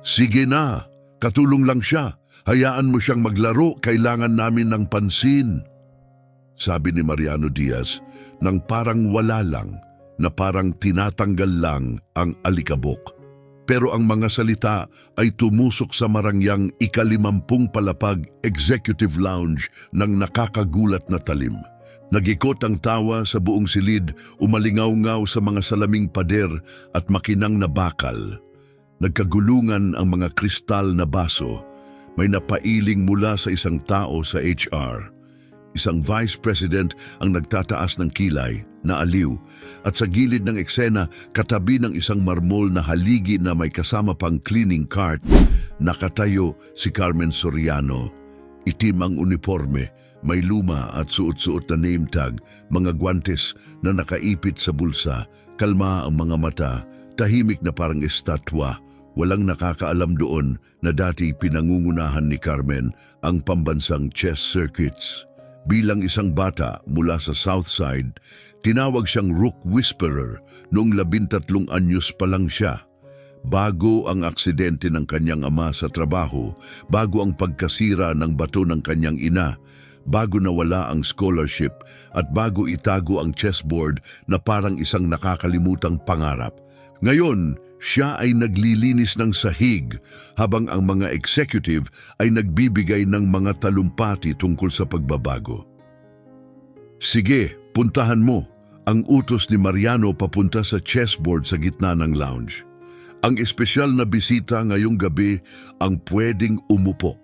Sige na, katulong lang siya. Hayaan mo siyang maglaro, kailangan namin ng pansin. Sabi ni Mariano Diaz nang parang wala lang, na parang tinatanggal lang ang alikabok. Pero ang mga salita ay tumusok sa marangyang ika-50 palapag executive lounge ng nakakagulat na talim. Nag-ikot ang tawa sa buong silid, umalingaw-ngaw sa mga salaming pader at makinang na bakal. Nagkagulungan ang mga kristal na baso. May napailing mula sa isang tao sa HR. Isang vice president ang nagtataas ng kilay, na aliw, at sa gilid ng eksena, katabi ng isang marmol na haligi na may kasama pang cleaning cart, nakatayo si Carmen Soriano. Itim ang uniforme, may luma at suot-suot na name tag, mga guwantes na nakaipit sa bulsa, kalma ang mga mata, tahimik na parang estatwa. Walang nakakaalam doon na dati pinangungunahan ni Carmen ang pambansang chess circuits. Bilang isang bata mula sa Southside, tinawag siyang Rook Whisperer noong 13 anyos pa lang siya. Bago ang aksidente ng kanyang ama sa trabaho, bago ang pagkasira ng bato ng kanyang ina, bago nawala ang scholarship at bago itago ang chessboard na parang isang nakakalimutang pangarap. Ngayon, siya ay naglilinis ng sahig habang ang mga executive ay nagbibigay ng mga talumpati tungkol sa pagbabago. Sige, puntahan mo. Ang utos ni Mariano papunta sa chessboard sa gitna ng lounge. Ang espesyal na bisita ngayong gabi ang pwedeng umupo.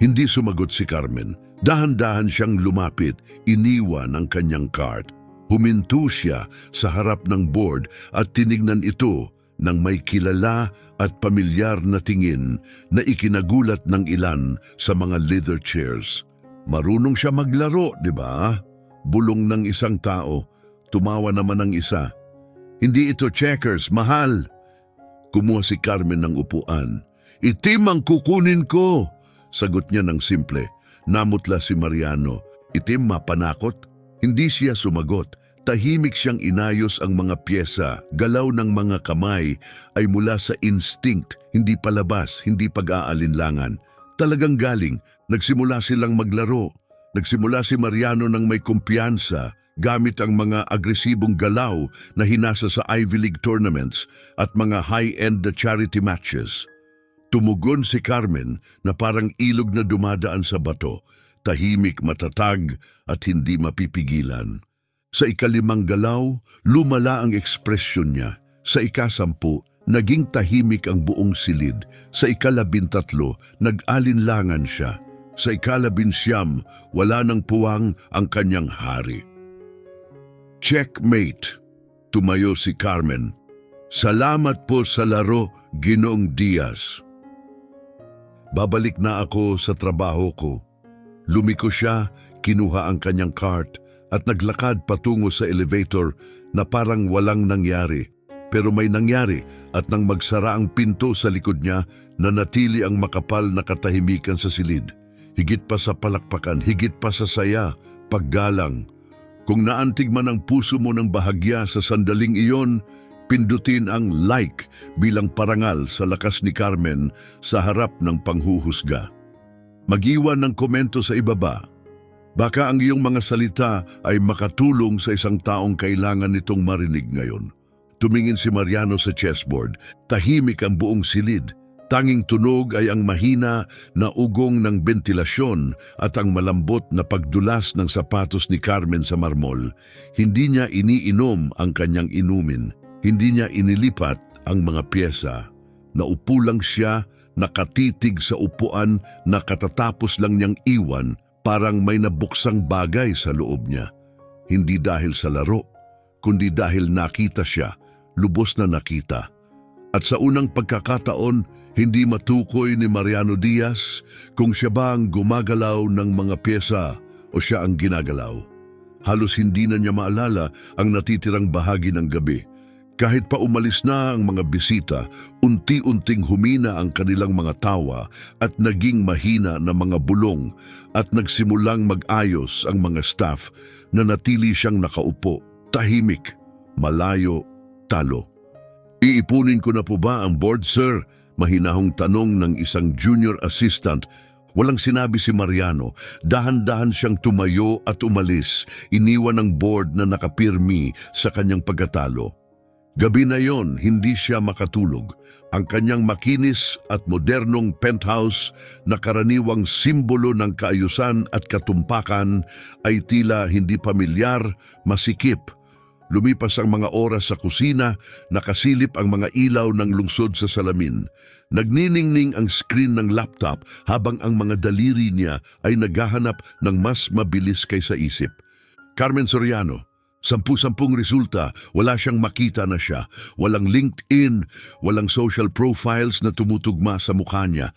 Hindi sumagot si Carmen. Dahan-dahan siyang lumapit, iniwan ang kanyang cart. Huminto siya sa harap ng board at tinignan ito ng may kilala at pamilyar na tingin na ikinagulat ng ilan sa mga leather chairs. Marunong siya maglaro, di ba? Bulong ng isang tao. Tumawa naman ang isa. Hindi ito checkers, mahal. Kumuha si Carmen ng upuan. Itim ang kukunin ko, sagot niya ng simple. Namutla si Mariano. Itim, mapanakot? Hindi siya sumagot. Tahimik siyang inayos ang mga pyesa. Galaw ng mga kamay ay mula sa instinct, hindi palabas, hindi pag-aalinlangan. Talagang galing, nagsimula silang maglaro. Nagsimula si Mariano ng may kumpiyansa, gamit ang mga agresibong galaw na hinasa sa Ivy League tournaments at mga high-end charity matches. Tumugon si Carmen na parang ilog na dumadaan sa bato, tahimik, matatag at hindi mapipigilan. Sa ika-5 galaw, lumala ang ekspresyon niya. Sa ika-10, naging tahimik ang buong silid. Sa ika-13, nag-alinlangan siya. Sa ika-19, wala nang puwang ang kanyang hari. Checkmate, tumayo si Carmen. Salamat po sa laro, Ginoong Diaz. Babalik na ako sa trabaho ko. Lumiko siya, kinuha ang kanyang cart, at naglakad patungo sa elevator na parang walang nangyari. Pero may nangyari at nang magsara ang pinto sa likod niya, nanatili ang makapal na katahimikan sa silid. Higit pa sa palakpakan, higit pa sa saya, paggalang. Kung naantig man ang puso mo ng bahagya sa sandaling iyon, pindutin ang like bilang parangal sa lakas ni Carmen sa harap ng panghuhusga. Mag-iwan ng komento sa ibaba. Baka ang iyong mga salita ay makatulong sa isang taong kailangan nitong marinig ngayon. Tumingin si Mariano sa chessboard. Tahimik ang buong silid. Tanging tunog ay ang mahina na ugong ng bentilasyon at ang malambot na pagdulas ng sapatos ni Carmen sa marmol. Hindi niya iniinom ang kanyang inumin. Hindi niya inilipat ang mga pyesa. Naupo lang siya, nakatitig sa upuan na katatapos lang niyang iwan. Parang may nabuksang bagay sa loob niya. Hindi dahil sa laro, kundi dahil nakita siya, lubos na nakita. At sa unang pagkakataon, hindi matukoy ni Mariano Diaz kung siya ba ang gumagalaw ng mga pyesa o siya ang ginagalaw. Halos hindi na niya maalala ang natitirang bahagi ng gabi. Kahit pa umalis na ang mga bisita, unti-unting humina ang kanilang mga tawa at naging mahina na mga bulong at nagsimulang mag-ayos ang mga staff na natili siyang nakaupo, tahimik, malayo, talo. Iipunin ko na po ba ang board, sir? Mahinahong tanong ng isang junior assistant. Walang sinabi si Mariano. Dahan-dahan siyang tumayo at umalis. Iniwan ang board na nakapirmi sa kanyang pagkatalo. Gabi na yon, hindi siya makatulog. Ang kanyang makinis at modernong penthouse na karaniwang simbolo ng kaayusan at katumpakan ay tila hindi pamilyar, masikip. Lumipas ang mga oras sa kusina, nakasilip ang mga ilaw ng lungsod sa salamin. Nagniningning ang screen ng laptop habang ang mga daliri niya ay naghahanap ng mas mabilis kaysa isip. Carmen Soriano, 10 resulta, wala siyang makita na siya. Walang LinkedIn, walang social profiles na tumutugma sa mukha niya.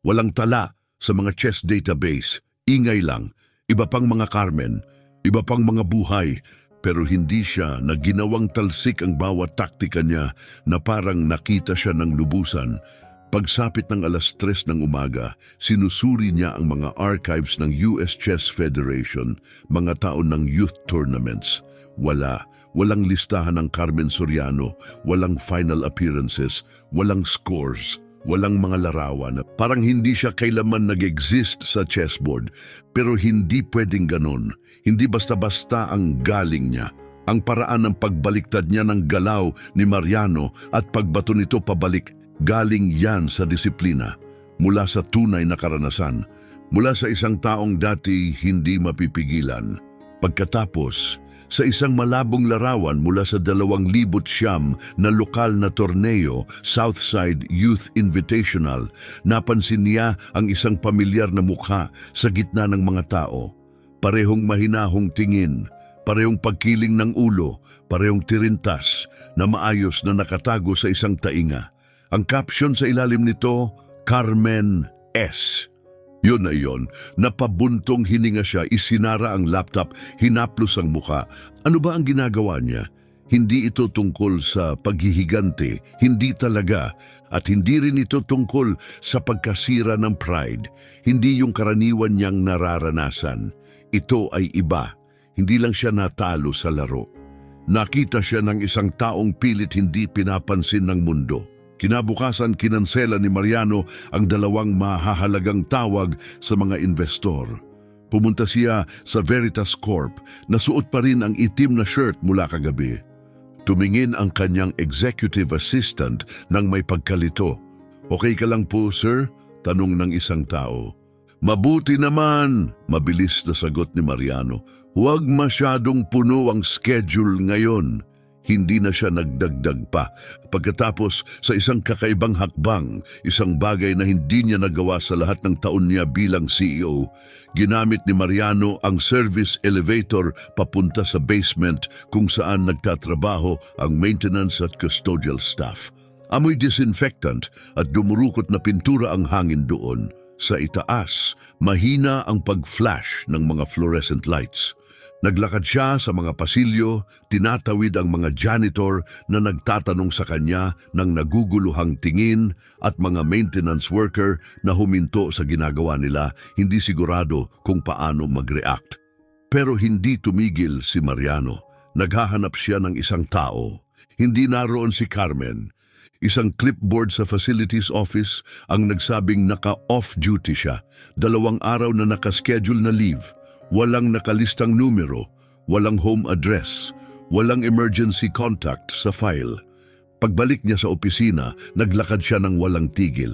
Walang tala sa mga chess database. Ingay lang. Iba pang mga Carmen, iba pang mga buhay. Pero hindi siya na ginawang talsik ang bawat taktika niya na parang nakita siya ng lubusan. Pagsapit ng 3:00 ng umaga, sinusuri niya ang mga archives ng US Chess Federation, mga taon ng youth tournaments. Walang listahan ng Carmen Soriano, walang final appearances, walang scores, walang mga larawan. Parang hindi siya kailaman nag-exist sa chessboard. Pero hindi pwedeng ganon. Hindi basta-basta ang galing niya. Ang paraan ng pagbaliktad niya ng galaw ni Mariano at pagbato nito pabalik, galing yan sa disiplina. Mula sa tunay na karanasan. Mula sa isang taong dati hindi mapipigilan. Pagkatapos, sa isang malabong larawan mula sa 2,000 na lokal na torneo, Southside Youth Invitational, napansin niya ang isang pamilyar na mukha sa gitna ng mga tao. Parehong mahinahong tingin, parehong pagkiling ng ulo, parehong tirintas na maayos na nakatago sa isang tainga. Ang caption sa ilalim nito, Carmen S. Yun na yon, napabuntong hininga siya, isinara ang laptop, hinaplos ang muka. Ano ba ang ginagawa niya? Hindi ito tungkol sa paghihigante, hindi talaga. At hindi rin ito tungkol sa pagkasira ng pride. Hindi yung karaniwan niyang nararanasan. Ito ay iba. Hindi lang siya natalo sa laro. Nakita siya ng isang taong pilit hindi pinapansin ng mundo. Kinabukasan kinansela ni Mariano ang 2 mahahalagang tawag sa mga investor. Pumunta siya sa Veritas Corp, nasuot pa rin ang itim na shirt mula kagabi. Tumingin ang kanyang executive assistant nang may pagkalito. "Okay ka lang po, sir?" tanong ng isang tao. "Mabuti naman," mabilis na sagot ni Mariano. "Huwag masyadong puno ang schedule ngayon." Hindi na siya nagdagdag pa. Pagkatapos sa isang kakaibang hakbang, isang bagay na hindi niya nagawa sa lahat ng taon niya bilang CEO, ginamit ni Mariano ang service elevator papunta sa basement kung saan nagtatrabaho ang maintenance at custodial staff. Amoy disinfectant at dumurukot na pintura ang hangin doon. Sa itaas, mahina ang pag-flash ng mga fluorescent lights. Naglakad siya sa mga pasilyo, tinatawid ang mga janitor na nagtatanong sa kanya ng naguguluhang tingin at mga maintenance worker na huminto sa ginagawa nila, hindi sigurado kung paano mag-react. Pero hindi tumigil si Mariano. Naghahanap siya ng isang tao. Hindi naroon si Carmen. Isang clipboard sa facilities office ang nagsabing naka-off duty siya. 2 araw na nakaschedule na leave. Walang nakalistang numero, walang home address, walang emergency contact sa file. Pagbalik niya sa opisina, naglakad siya ng walang tigil.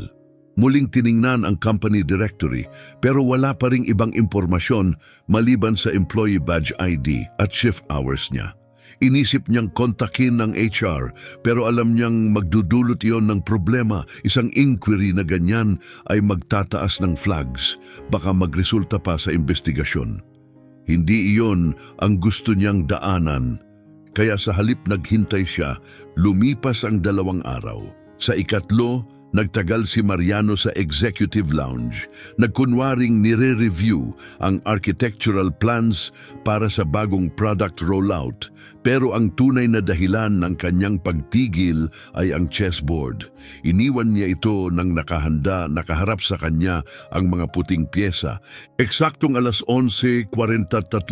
Muling tiningnan ang company directory pero wala pa ring ibang impormasyon maliban sa employee badge ID at shift hours niya. Inisip niyang kontakin ng HR pero alam niyang magdudulot iyon ng problema. Isang inquiry na ganyan ay magtataas ng flags. Baka magresulta pa sa investigasyon. Hindi iyon ang gusto niyang daanan. Kaya sa halip naghintay siya, lumipas ang 2 araw. Sa ikatlo, nagtagal si Mariano sa executive lounge. Nagkunwaring nire-review ang architectural plans para sa bagong product rollout. Pero ang tunay na dahilan ng kanyang pagtigil ay ang chessboard. Iniwan niya ito nang nakaharap sa kanya ang mga puting pyesa. Eksaktong 11:43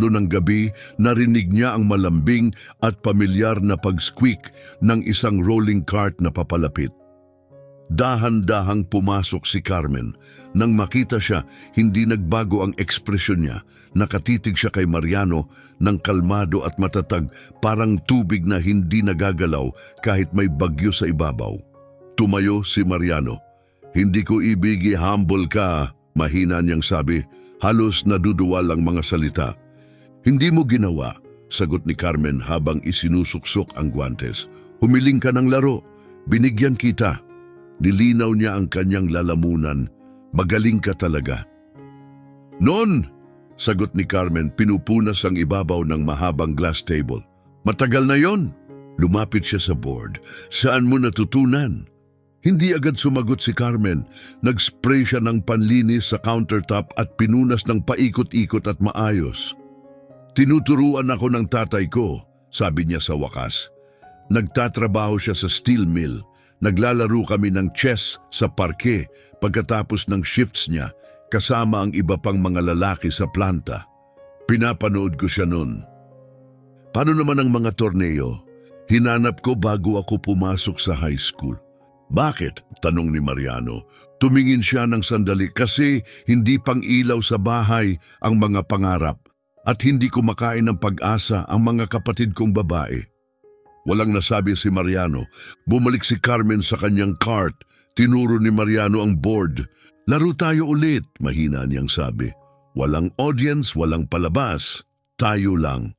ng gabi, narinig niya ang malambing at pamilyar na pag-squeak ng isang rolling cart na papalapit. Dahan-dahang pumasok si Carmen. Nang makita siya, hindi nagbago ang ekspresyon niya. Nakatitig siya kay Mariano ng kalmado at matatag, parang tubig na hindi nagagalaw kahit may bagyo sa ibabaw. Tumayo si Mariano. "Hindi ko ibig humble ka," mahina niyang sabi. Halos naduduwal ang mga salita. "Hindi mo ginawa," sagot ni Carmen habang isinusuksok ang guwantes. "Humiling ka ng laro. Binigyan kita." Nilinaw niya ang kanyang lalamunan. "Magaling ka talaga." "Non!" sagot ni Carmen, pinupunas ang ibabaw ng mahabang glass table. "Matagal na yon." Lumapit siya sa board. "Saan mo natutunan?" Hindi agad sumagot si Carmen. Nag-spray siya ng panlinis sa countertop at pinunas ng paikot-ikot at maayos. "Tinuturuan ako ng tatay ko," sabi niya sa wakas. Nagtatrabaho siya sa steel mill. Naglalaro kami ng chess sa parke pagkatapos ng shifts niya kasama ang iba pang mga lalaki sa planta. Pinapanood ko siya noon. "Paano naman ang mga torneo?" "Hinanap ko bago ako pumasok sa high school." "Bakit?" tanong ni Mariano. Tumingin siya ng sandali. "Kasi hindi pang ilaw sa bahay ang mga pangarap at hindi kumakain ng pag-asa ang mga kapatid kong babae." Walang nasabi si Mariano. Bumalik si Carmen sa kanyang cart. Tinuro ni Mariano ang board. "Laro tayo ulit," mahina niyang sabi. "Walang audience, walang palabas. Tayo lang."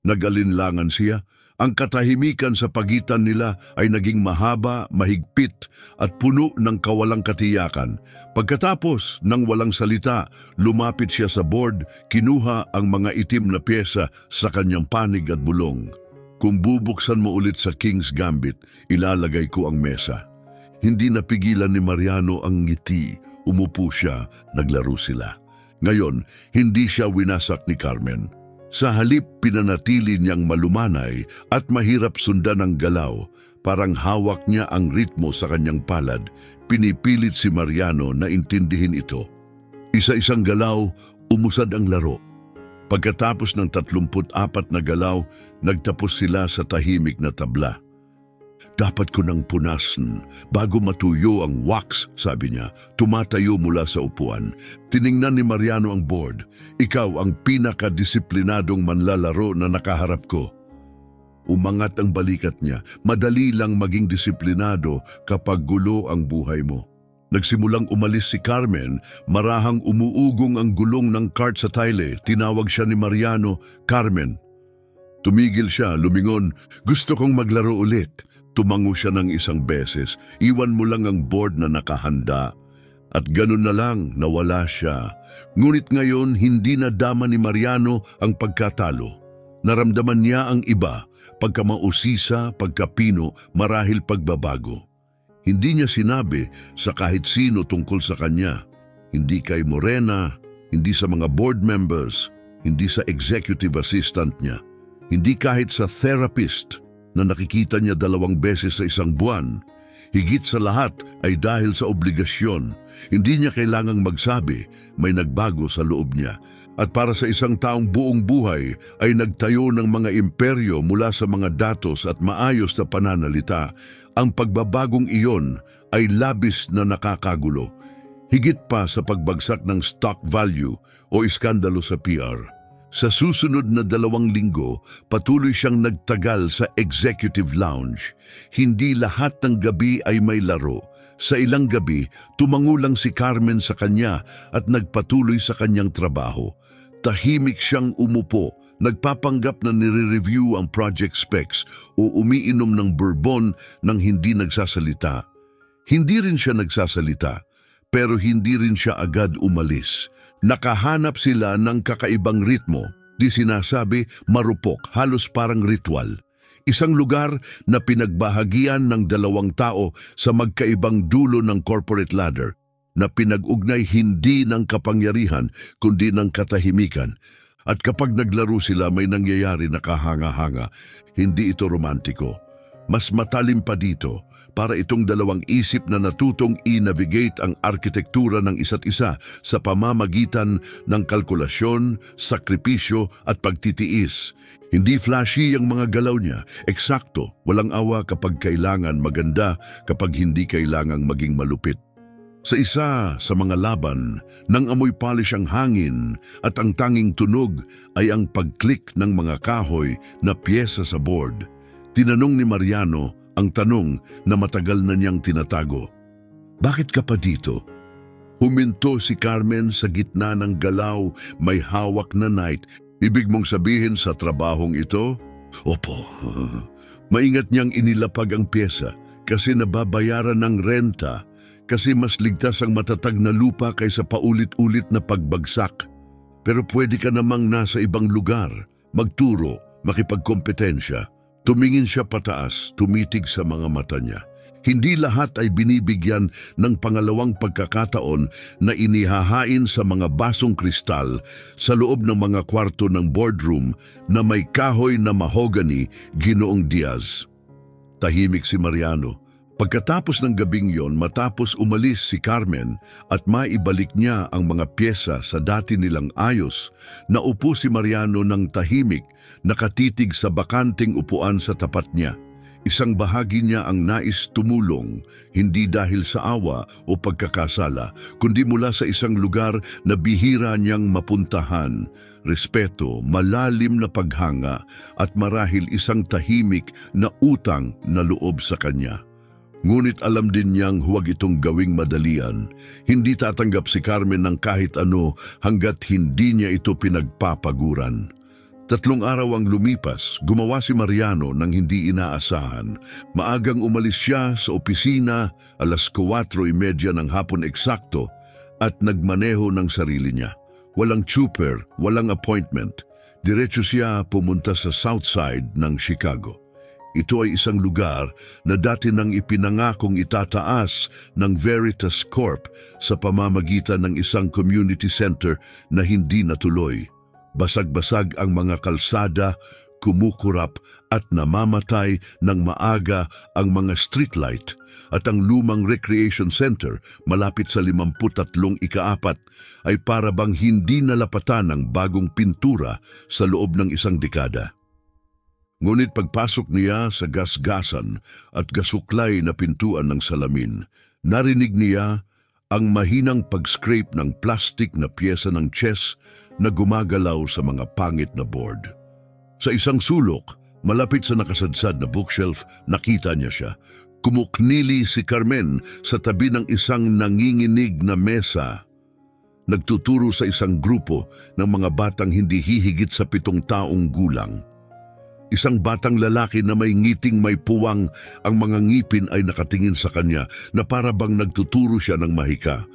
Nag-alinlangan siya. Ang katahimikan sa pagitan nila ay naging mahaba, mahigpit at puno ng kawalang katiyakan. Pagkatapos ng walang salita, lumapit siya sa board, kinuha ang mga itim na pyesa sa kanyang panig at bulong. "Kung bubuksan mo ulit sa King's Gambit, ilalagay ko ang mesa." Hindi napigilan ni Mariano ang ngiti. Umupo siya, naglaro sila. Ngayon, hindi siya winasak ni Carmen. Sa halip, pinanatili niyang malumanay at mahirap sundan ang galaw. Parang hawak niya ang ritmo sa kanyang palad. Pinipilit si Mariano na intindihin ito. Isa-isang galaw, umusad ang laro. Pagkatapos ng 34 na galaw, nagtapos sila sa tahimik na tabla. "Dapat ko nang punasan bago matuyo ang wax," sabi niya. Tumatayo mula sa upuan. Tiningnan ni Mariano ang board. "Ikaw ang pinakadisiplinadong manlalaro na nakaharap ko." Umangat ang balikat niya. "Madali lang maging disiplinado kapag gulo ang buhay mo." Nagsimulang umalis si Carmen, marahang umuugong ang gulong ng cart sa tile. Tinawag siya ni Mariano, "Carmen." Tumigil siya, lumingon. "Gusto kong maglaro ulit." Tumango siya ng isang beses. "Iwan mo lang ang board na nakahanda." At ganun na lang, nawala siya. Ngunit ngayon, hindi na dama ni Mariano ang pagkatalo. Naramdaman niya ang iba, pagkamausisa, pagkapino, marahil pagbabago. Hindi niya sinabi sa kahit sino tungkol sa kanya. Hindi kay Morena, hindi sa mga board members, hindi sa executive assistant niya, hindi kahit sa therapist na nakikita niya 2 beses sa isang buwan. Higit sa lahat ay dahil sa obligasyon. Hindi niya kailangang magsabi, may nagbago sa loob niya. At para sa isang taong buong buhay ay nagtayo ng mga imperyo mula sa mga datos at maayos na pananalita, ang pagbabagong iyon ay labis na nakakagulo. Higit pa sa pagbagsak ng stock value o iskandalo sa PR. Sa susunod na 2 linggo, patuloy siyang nagtagal sa executive lounge. Hindi lahat ng gabi ay may laro. Sa ilang gabi, tumango lang si Carmen sa kanya at nagpatuloy sa kanyang trabaho. Tahimik siyang umupo, nagpapanggap na nire-review ang project specs o umiinom ng bourbon nang hindi nagsasalita. Hindi rin siya nagsasalita, pero hindi rin siya agad umalis. Nakahanap sila ng kakaibang ritmo, di sinasabi, marupok, halos parang ritual. Isang lugar na pinagbahagian ng 2 tao sa magkaibang dulo ng corporate ladder, na pinag-ugnay hindi ng kapangyarihan kundi ng katahimikan. At kapag naglaro sila, may nangyayari na kahanga-hanga. Hindi ito romantiko. Mas matalim pa dito, para itong 2 isip na natutong i-navigate ang arkitektura ng isa't isa sa pamamagitan ng kalkulasyon, sakripisyo at pagtitiis. Hindi flashy ang mga galaw niya, eksakto, walang awa kapag kailangan, maganda kapag hindi kailangang maging malupit. Sa isa sa mga laban, nang amoy polish ang hangin at ang tanging tunog ay ang pag-click ng mga kahoy na piyesa sa board, tinanong ni Mariano ang tanong na matagal na niyang tinatago. Bakit ka pa dito? Huminto si Carmen sa gitna ng galaw, may hawak na knife. Ibig mong sabihin sa trabahong ito? Opo. Maingat niyang inilapag ang pyesa kasi nababayaran ng renta, kasi mas ligtas ang matatag na lupa kaysa paulit-ulit na pagbagsak. Pero pwede ka namang nasa ibang lugar, magturo, makipagkompetensya. Tumingin siya pataas, tumitig sa mga mata niya. Hindi lahat ay binibigyan ng pangalawang pagkakataon na inihahain sa mga basong kristal sa loob ng mga kwarto ng boardroom na may kahoy na mahogany, Ginoong Diaz. Tahimik si Mariano. Pagkatapos ng gabing yon, matapos umalis si Carmen at maibalik niya ang mga pyesa sa dati nilang ayos, naupo si Mariano ng tahimik, nakatitig sa bakanting upuan sa tapat niya. Isang bahagi niya ang nais tumulong, hindi dahil sa awa o pagkakasala, kundi mula sa isang lugar na bihira niyang mapuntahan, respeto, malalim na paghanga at marahil isang tahimik na utang na loob sa kanya. Ngunit alam din niyang huwag itong gawing madalian. Hindi tatanggap si Carmen ng kahit ano hanggat hindi niya ito pinagpapaguran. 3 araw ang lumipas, gumawa si Mariano ng hindi inaasahan. Maagang umalis siya sa opisina, 4:30 ng hapon eksakto, at nagmaneho ng sarili niya. Walang chuper, walang appointment. Diretso siya pumunta sa South Side ng Chicago. Ito ay isang lugar na dati nang ipinangakong itataas ng Veritas Corp sa pamamagitan ng isang community center na hindi natuloy. Basag-basag ang mga kalsada, kumukurap at namamatay ng maaga ang mga streetlight, at ang lumang recreation center malapit sa 53 ika-4 ay parabang hindi nalapatan ng bagong pintura sa loob ng isang dekada. Ngunit pagpasok niya sa gasgasan at gasuklay na pintuan ng salamin, narinig niya ang mahinang pag-scrape ng plastic na piyesa ng chess na gumagalaw sa mga pangit na board. Sa isang sulok, malapit sa nakasadsad na bookshelf, nakita niya siya. Kumuknili si Carmen sa tabi ng isang nanginginig na mesa. Nagtuturo sa isang grupo ng mga batang hindi hihigit sa 7 taong gulang. Isang batang lalaki na may ngiting may puwang, ang mga ngipin ay nakatingin sa kanya na para bang nagtuturo siya ng mahika.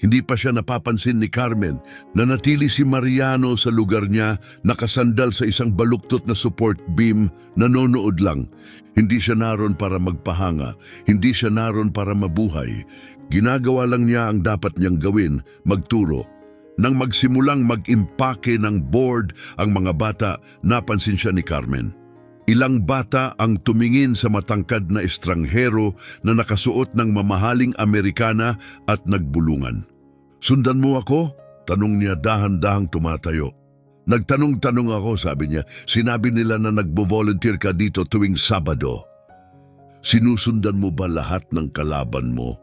Hindi pa siya napapansin ni Carmen na natili si Mariano sa lugar niya, nakasandal sa isang baluktot na support beam, nanonood lang. Hindi siya naroon para magpahanga, hindi siya naroon para mabuhay. Ginagawa lang niya ang dapat niyang gawin, magturo. Nang magsimulang mag-impake ng board ang mga bata, napansin siya ni Carmen. Ilang bata ang tumingin sa matangkad na estranghero na nakasuot ng mamahaling Amerikana at nagbulungan. "Sundan mo ako?" tanong niya dahan-dahang tumatayo. "Nagtanong-tanong ako," sabi niya. "Sinabi nila na nagbo-volunteer ka dito tuwing Sabado." "Sinusundan mo ba lahat ng kalaban mo?"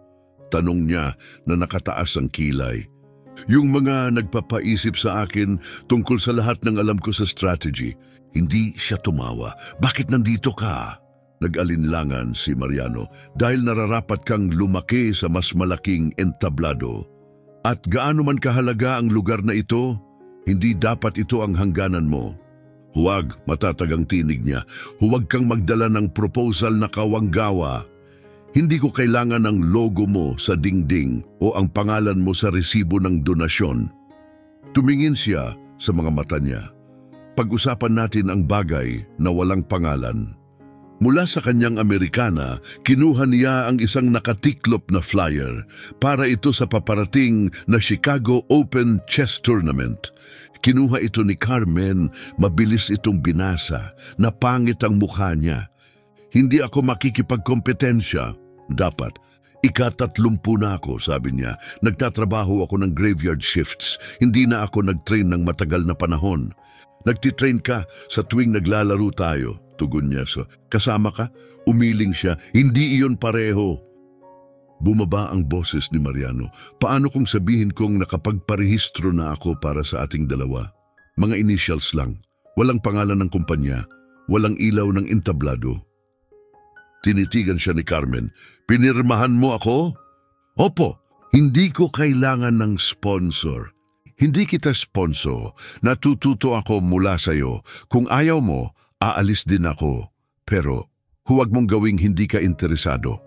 tanong niya na nakataas ang kilay. "Yung mga nagpapaisip sa akin tungkol sa lahat ng alam ko sa strategy." Hindi siya tumawa. "Bakit nandito ka?" Nag-alinlangan si Mariano. "Dahil nararapat kang lumaki sa mas malaking entablado. At gaano man kahalaga ang lugar na ito, hindi dapat ito ang hangganan mo." "Huwag," matatagang tinig niya. "Huwag kang magdala ng proposal na kawanggawa. Hindi ko kailangan ng logo mo sa dingding o ang pangalan mo sa resibo ng donasyon." Tumingin siya sa mga mata niya. "Pag-usapan natin ang bagay na walang pangalan." Mula sa kanyang Amerikana, kinuha niya ang isang nakatiklop na flyer para ito sa paparating na Chicago Open Chess Tournament. Kinuha ito ni Carmen, mabilis itong binasa, napangit ang mukha niya. "Hindi ako makikipagkompetensya." "Dapat. Ika-30 na ako," sabi niya. "Nagtatrabaho ako ng graveyard shifts. Hindi na ako nag-train ng matagal na panahon." Nagtitrain ka sa tuwing naglalaro tayo, tugon niya. So, kasama ka? Umiling siya. Hindi iyon pareho. Bumaba ang boses ni Mariano. Paano kung sabihin kong nakapagparehistro na ako para sa ating dalawa? Mga initials lang. Walang pangalan ng kumpanya. Walang ilaw ng entablado. Tinitigan siya ni Carmen. Pinirmahan mo ako? Opo, hindi ko kailangan ng sponsor. Hindi kita sponsor. Natututo ako mula sa'yo. Kung ayaw mo, aalis din ako. Pero huwag mong gawing hindi ka interesado.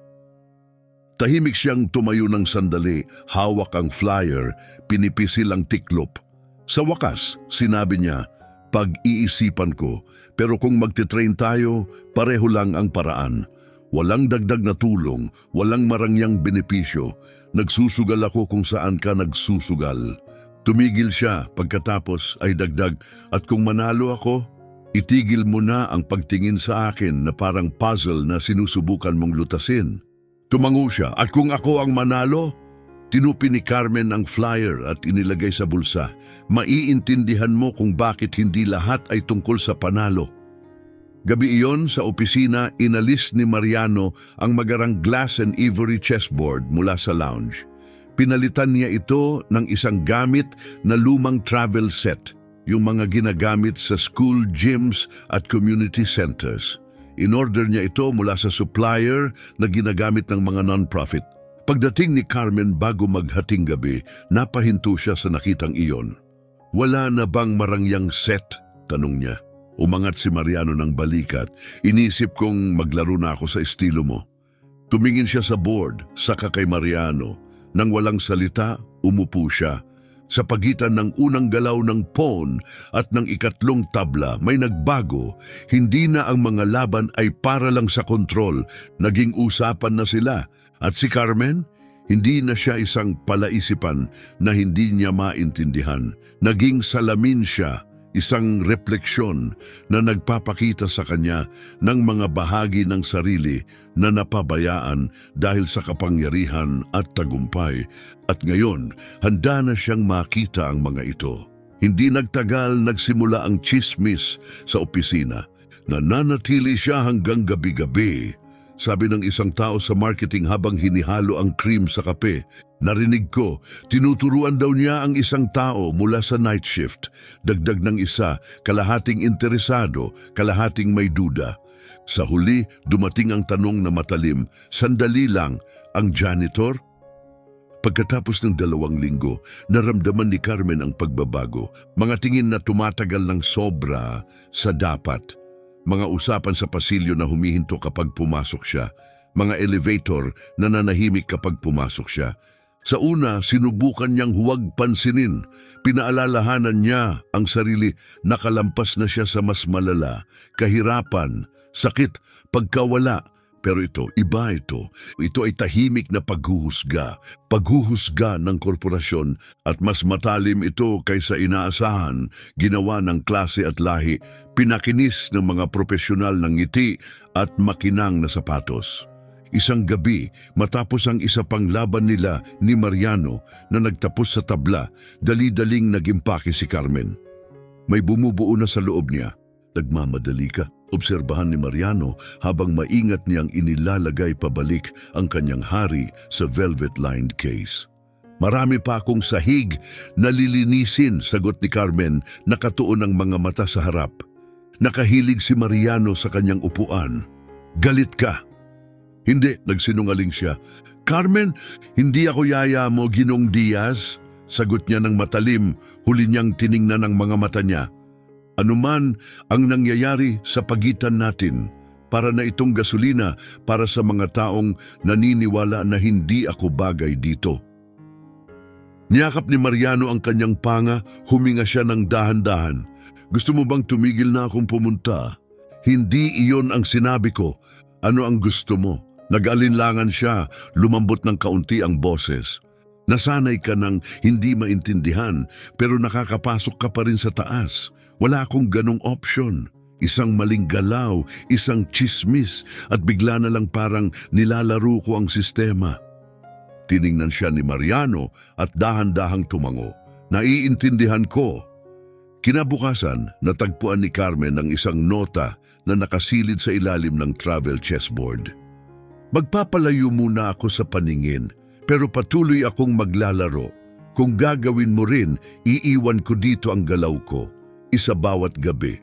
Tahimik siyang tumayo ng sandali, hawak ang flyer, pinipisil ang tiklop. Sa wakas, sinabi niya, pag-iisipan ko, pero kung magtitrain tayo, pareho lang ang paraan. Walang dagdag na tulong, walang marangyang benepisyo. Nagsusugal ako kung saan ka nagsusugal. Tumigil siya, pagkatapos ay dagdag, at kung manalo ako, itigil mo na ang pagtingin sa akin na parang puzzle na sinusubukan mong lutasin. Tumango siya, at kung ako ang manalo, tinupi ni Carmen ang flyer at inilagay sa bulsa. Maiintindihan mo kung bakit hindi lahat ay tungkol sa panalo. Gabi iyon sa opisina, inalis ni Mariano ang magarang glass and ivory chessboard mula sa lounge. Pinalitan niya ito ng isang gamit na lumang travel set, yung mga ginagamit sa school gyms at community centers. In-order niya ito mula sa supplier na ginagamit ng mga non-profit. Pagdating ni Carmen bago maghating gabi, napahinto siya sa nakitang iyon. Wala na bang marangyang set? Tanong niya. Umangat si Mariano ng balikat. Inisip kong maglaro na ako sa estilo mo. Tumingin siya sa board, saka kay Mariano. Nang walang salita, umupo siya. Sa pagitan ng unang galaw ng pawn at ng ikatlong tabla, may nagbago. Hindi na ang mga laban ay para lang sa kontrol. Naging usapan na sila. At si Carmen, hindi na siya isang palaisipan na hindi niya maintindihan. Naging salamin siya. Isang refleksyon na nagpapakita sa kanya ng mga bahagi ng sarili na napabayaan dahil sa kapangyarihan at tagumpay. At ngayon, handa na siyang makita ang mga ito. Hindi nagtagal nagsimula ang chismis sa opisina. Nananatili siya hanggang gabi-gabi. Sabi ng isang tao sa marketing habang hinihalo ang cream sa kape, narinig ko, tinuturuan daw niya ang isang tao mula sa night shift. Dagdag ng isa, kalahating interesado, kalahating may duda. Sa huli, dumating ang tanong na matalim, sandali lang, ang janitor? Pagkatapos ng 2 linggo, naramdaman ni Carmen ang pagbabago. Mga tingin na tumatagal ng sobra sa dapat. Mga usapan sa pasilyo na humihinto kapag pumasok siya. Mga elevator na nanahimik kapag pumasok siya. Sa una, sinubukan niyang huwag pansinin. Pinaalalahanan niya ang sarili, nakalampas na siya sa mas malala. Kahirapan, sakit, pagkawala. Pero ito, iba ito. Ito ay tahimik na paghuhusga. Paghuhusga ng korporasyon at mas matalim ito kaysa inaasahan. Ginawa ng klase at lahi. Pinakinis ng mga profesional ng ngiti at makinang na sapatos. Isang gabi, matapos ang isa pang laban nila ni Mariano na nagtapos sa tabla, dali-daling nagimpake si Carmen. May bumubuo na sa loob niya. Nagmamadali ka. Obserbahan ni Mariano habang maingat niyang inilalagay pabalik ang kanyang hari sa velvet-lined case. Marami pa akong sahig na lilinisin, sagot ni Carmen, nakatuon ang mga mata sa harap. Nakahilig si Mariano sa kanyang upuan. Galit ka. Hindi, nagsinungaling siya. Carmen, hindi ako yaya mo, Ginong Diaz. Sagot niya ng matalim, huli niyang tiningnan ang mga mata niya. Anuman ang nangyayari sa pagitan natin, para na itong gasolina para sa mga taong naniniwala na hindi ako bagay dito. Niyakap ni Mariano ang kanyang panga, huminga siya ng dahan-dahan. Gusto mo bang tumigil na akong pumunta? Hindi iyon ang sinabi ko. Ano ang gusto mo? Nag-alinlangan siya, lumambot ng kaunti ang boses. Nasanay ka ng hindi maintindihan, pero nakakapasok ka pa rin sa taas. Wala akong ganong option. Isang maling galaw, isang chismis, at bigla na lang parang nilalaro ko ang sistema. Tiningnan siya ni Mariano at dahan-dahang tumango. Naiintindihan ko. Kinabukasan, natagpuan ni Carmen ang isang nota na nakasilid sa ilalim ng travel chessboard. Magpapalayo muna ako sa paningin, pero patuloy akong maglalaro. Kung gagawin mo rin, iiwan ko dito ang galaw ko, isa bawat gabi.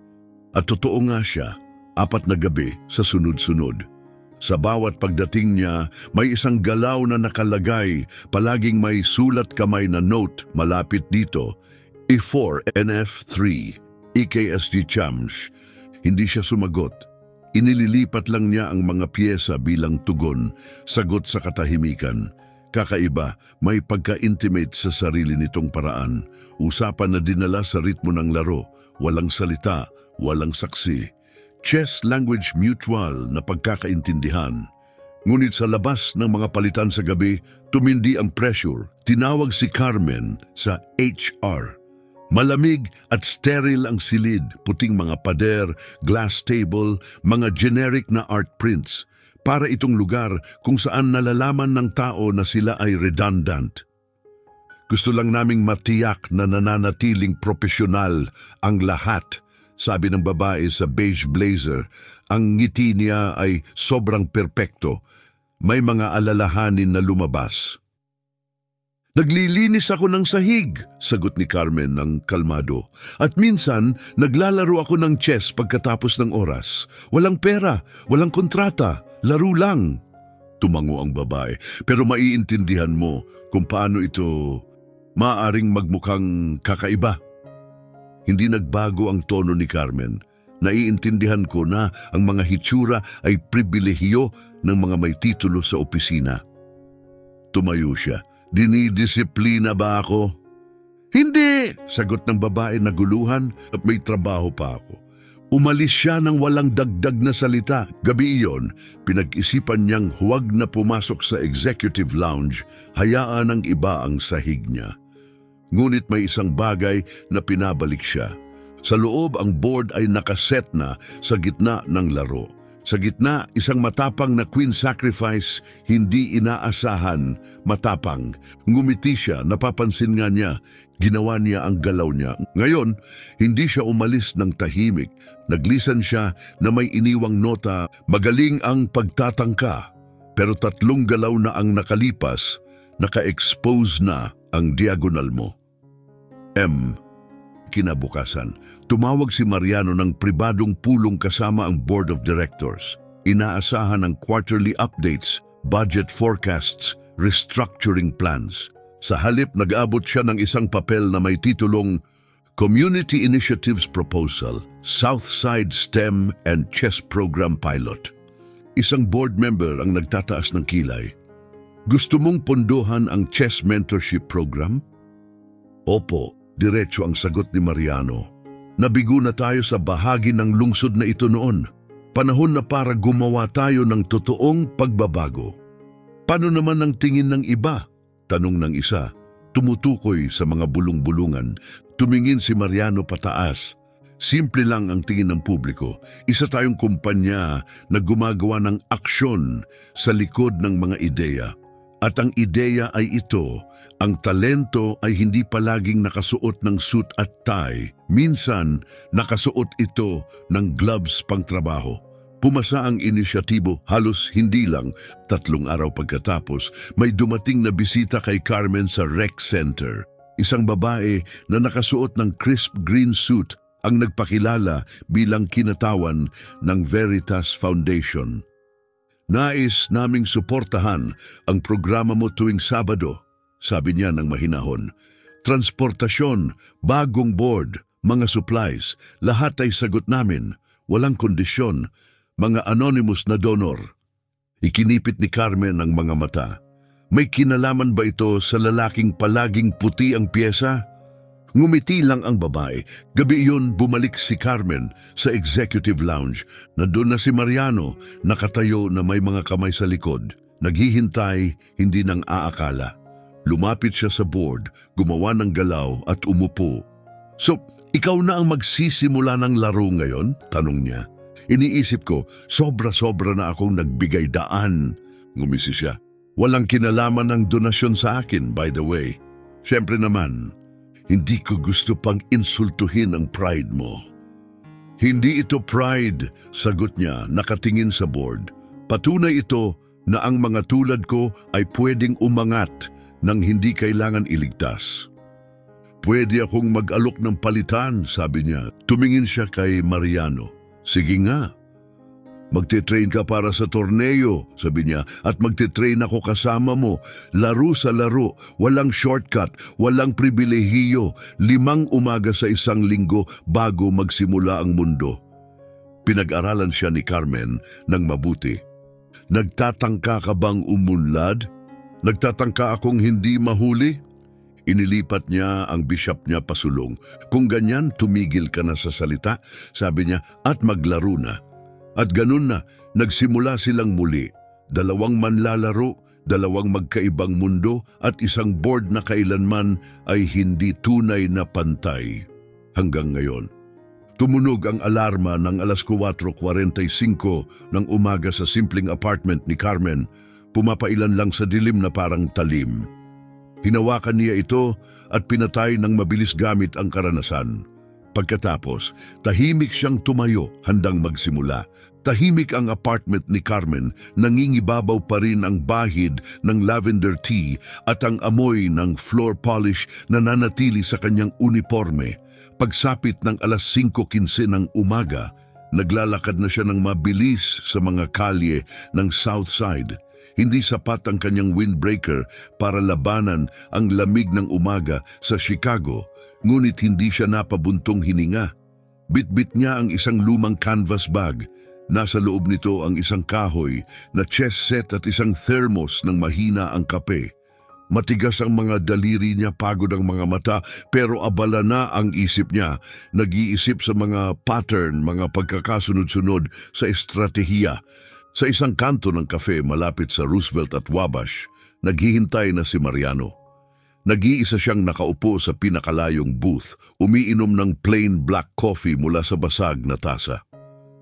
At totoo nga siya, 4 na gabi sa sunod-sunod. Sa bawat pagdating niya, may isang galaw na nakalagay, palaging may sulat kamay na note malapit dito, E4 NF3, EKSG Chams. Hindi siya sumagot. Inililipat lang niya ang mga piyesa bilang tugon, sagot sa katahimikan. Kakaiba, may pagka-intimate sa sarili nitong paraan. Usapan na dinala sa ritmo ng laro, walang salita, walang saksi. Chess language mutual na pagkakaintindihan. Ngunit sa labas ng mga palitan sa gabi, tumindi ang pressure. Tinawag si Carmen sa HR. Malamig at sterile ang silid, puting mga pader, glass table, mga generic na art prints. Para itong lugar kung saan nalalaman ng tao na sila ay redundant. Gusto lang naming matiyak na nananatiling profesional ang lahat. Sabi ng babae sa beige blazer, ang ngiti niya ay sobrang perpekto. May mga alalahanin na lumabas. Naglilinis ako ng sahig, sagot ni Carmen ng kalmado. At minsan, naglalaro ako ng chess pagkatapos ng oras. Walang pera, walang kontrata, laro lang. Tumango ang babae, pero maiintindihan mo kung paano ito maaaring magmukhang kakaiba. Hindi nagbago ang tono ni Carmen. Naiintindihan ko na ang mga hitsura ay pribilehiyo ng mga may titulo sa opisina. Tumayo siya. Dinidisiplina ba ako? Hindi, sagot ng babae na guluhan at may trabaho pa ako. Umalis siya ng walang dagdag na salita. Gabi iyon, pinag-isipan niyang huwag na pumasok sa executive lounge, hayaan ng iba ang sahig niya. Ngunit may isang bagay na pinabalik siya. Sa loob ang board ay nakaset na sa gitna ng laro. Sa gitna, isang matapang na queen sacrifice, hindi inaasahan, matapang. Ngumiti siya, napapansin nga niya, ginawa niya ang galaw niya. Ngayon, hindi siya umalis ng tahimik. Naglisan siya na may iniwang nota, magaling ang pagtatangka. Pero 3 galaw na ang nakalipas, naka-expose na ang diagonal mo. Kinabukasan, tumawag si Mariano ng pribadong pulong kasama ang Board of Directors. Inaasahan ang quarterly updates, budget forecasts, restructuring plans. Sa halip, nag-abot siya ng isang papel na may titulong Community Initiatives Proposal, Southside STEM and Chess Program Pilot. Isang board member ang nagtataas ng kilay. Gusto mong pondohan ang chess mentorship program? Opo. Diretso ang sagot ni Mariano. Nabigo na tayo sa bahagi ng lungsod na ito noon. Panahon na para gumawa tayo ng totoong pagbabago. Paano naman ang tingin ng iba? Tanong ng isa. Tumutukoy sa mga bulong-bulungan. Tumingin si Mariano pataas. Simple lang ang tingin ng publiko. Isa tayong kumpanya na gumagawa ng aksyon sa likod ng mga ideya. At ang ideya ay ito. Ang talento ay hindi palaging nakasuot ng suit at tie. Minsan, nakasuot ito ng gloves pangtrabaho. Pumasa ang inisyatibo, halos hindi lang. 3 araw pagkatapos, may dumating na bisita kay Carmen sa rec center. Isang babae na nakasuot ng crisp green suit ang nagpakilala bilang kinatawan ng Veritas Foundation. Nais naming suportahan ang programa mo tuwing Sabado. Sabi niya ng mahinahon. Transportasyon, bagong board, mga supplies, lahat ay sagot namin. Walang kondisyon, mga anonymous na donor. Ikinipit ni Carmen ang mga mata. May kinalaman ba ito sa lalaking palaging puti ang pyesa? Ngumiti lang ang babae. Gabi iyon bumalik si Carmen sa executive lounge. Nandun na si Mariano, nakatayo na may mga kamay sa likod. Naghihintay, hindi nang aakala. Lumapit siya sa board, gumawa ng galaw at umupo. So, ikaw na ang magsisimula ng laro ngayon? Tanong niya. Iniisip ko, sobra-sobra na akong nagbigay daan. Ngumisi siya. Walang kinalaman ng donasyon sa akin, by the way. Siyempre naman, Hindi ko gusto pang insultuhin ang pride mo. Hindi ito pride, sagot niya, nakatingin sa board. Patunay ito na ang mga tulad ko ay pwedeng umangat nang hindi kailangan iligtas. Pwede akong mag-alok ng palitan, sabi niya. Tumingin siya kay Mariano. Sige nga. Magte-train ka para sa torneo, sabi niya, at magte-train ako kasama mo. Laro sa laro, walang shortcut, walang pribilehiyo, 5 umaga sa isang linggo bago magsimula ang mundo. Pinag-aralan siya ni Carmen ng mabuti. Nagtatangka ka bang umunlad? Nagtatangka akong hindi mahuli? Inilipat niya ang bishop niya pasulong. Kung ganyan, tumigil ka na sa salita, sabi niya, at maglaro na. At ganun na, nagsimula silang muli. 2 manlalaro, 2 magkaibang mundo at isang board na kailanman ay hindi tunay na pantay. Hanggang ngayon, tumunog ang alarma ng alas 4:45 ng umaga sa simpleng apartment ni Carmen, pumapailan lang sa dilim na parang talim. Hinawakan niya ito at pinatay ng mabilis gamit ang karanasan. Pagkatapos, tahimik siyang tumayo, handang magsimula. Tahimik ang apartment ni Carmen, nangingibabaw pa rin ang bahid ng lavender tea at ang amoy ng floor polish na nanatili sa kanyang uniforme. Pagsapit ng alas 5:15 ng umaga, naglalakad na siya ng mabilis sa mga kalye ng South Side. Hindi sapat ang kanyang windbreaker para labanan ang lamig ng umaga sa Chicago, ngunit hindi siya napabuntong hininga. Bitbit niya ang isang lumang canvas bag. Nasa loob nito ang isang kahoy na chess set at isang thermos ng mahina ang kape. Matigas ang mga daliri niya, pagod ang mga mata, pero abala na ang isip niya. Nag-iisip sa mga pattern, mga pagkakasunod-sunod sa estratehiya. Sa isang kanto ng kafe malapit sa Roosevelt at Wabash, naghihintay na si Mariano. Nag-iisa siyang nakaupo sa pinakalayong booth, umiinom ng plain black coffee mula sa basag na tasa.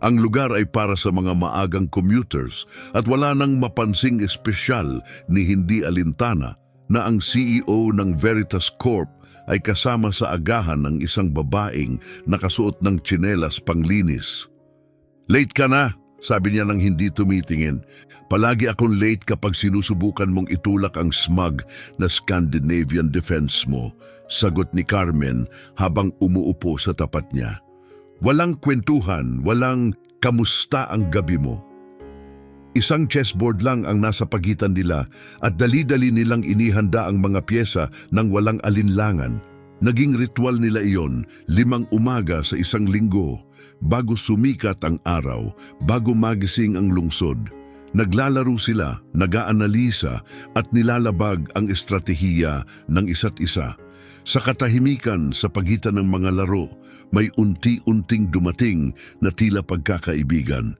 Ang lugar ay para sa mga maagang commuters at wala nang mapansing espesyal ni hindi alintana na ang CEO ng Veritas Corp ay kasama sa agahan ng isang babaeng nakasuot ng tsinelas panglinis. "Late ka na," sabi niya nang hindi tumitingin. "Palagi akong late kapag sinusubukan mong itulak ang smug na Scandinavian defense mo," sagot ni Carmen habang umuupo sa tapat niya. Walang kwentuhan, walang kamusta ang gabi mo. Isang chessboard lang ang nasa pagitan nila at dali-dali nilang inihanda ang mga pyesa ng walang alinlangan. Naging ritual nila iyon, 5 umaga sa isang linggo, bago sumikat ang araw, bago magising ang lungsod. Naglalaro sila, nag-aanalisa at nilalabag ang estratehiya ng isa't isa. Sa katahimikan sa pagitan ng mga laro, may unti-unting dumating na tila pagkakaibigan.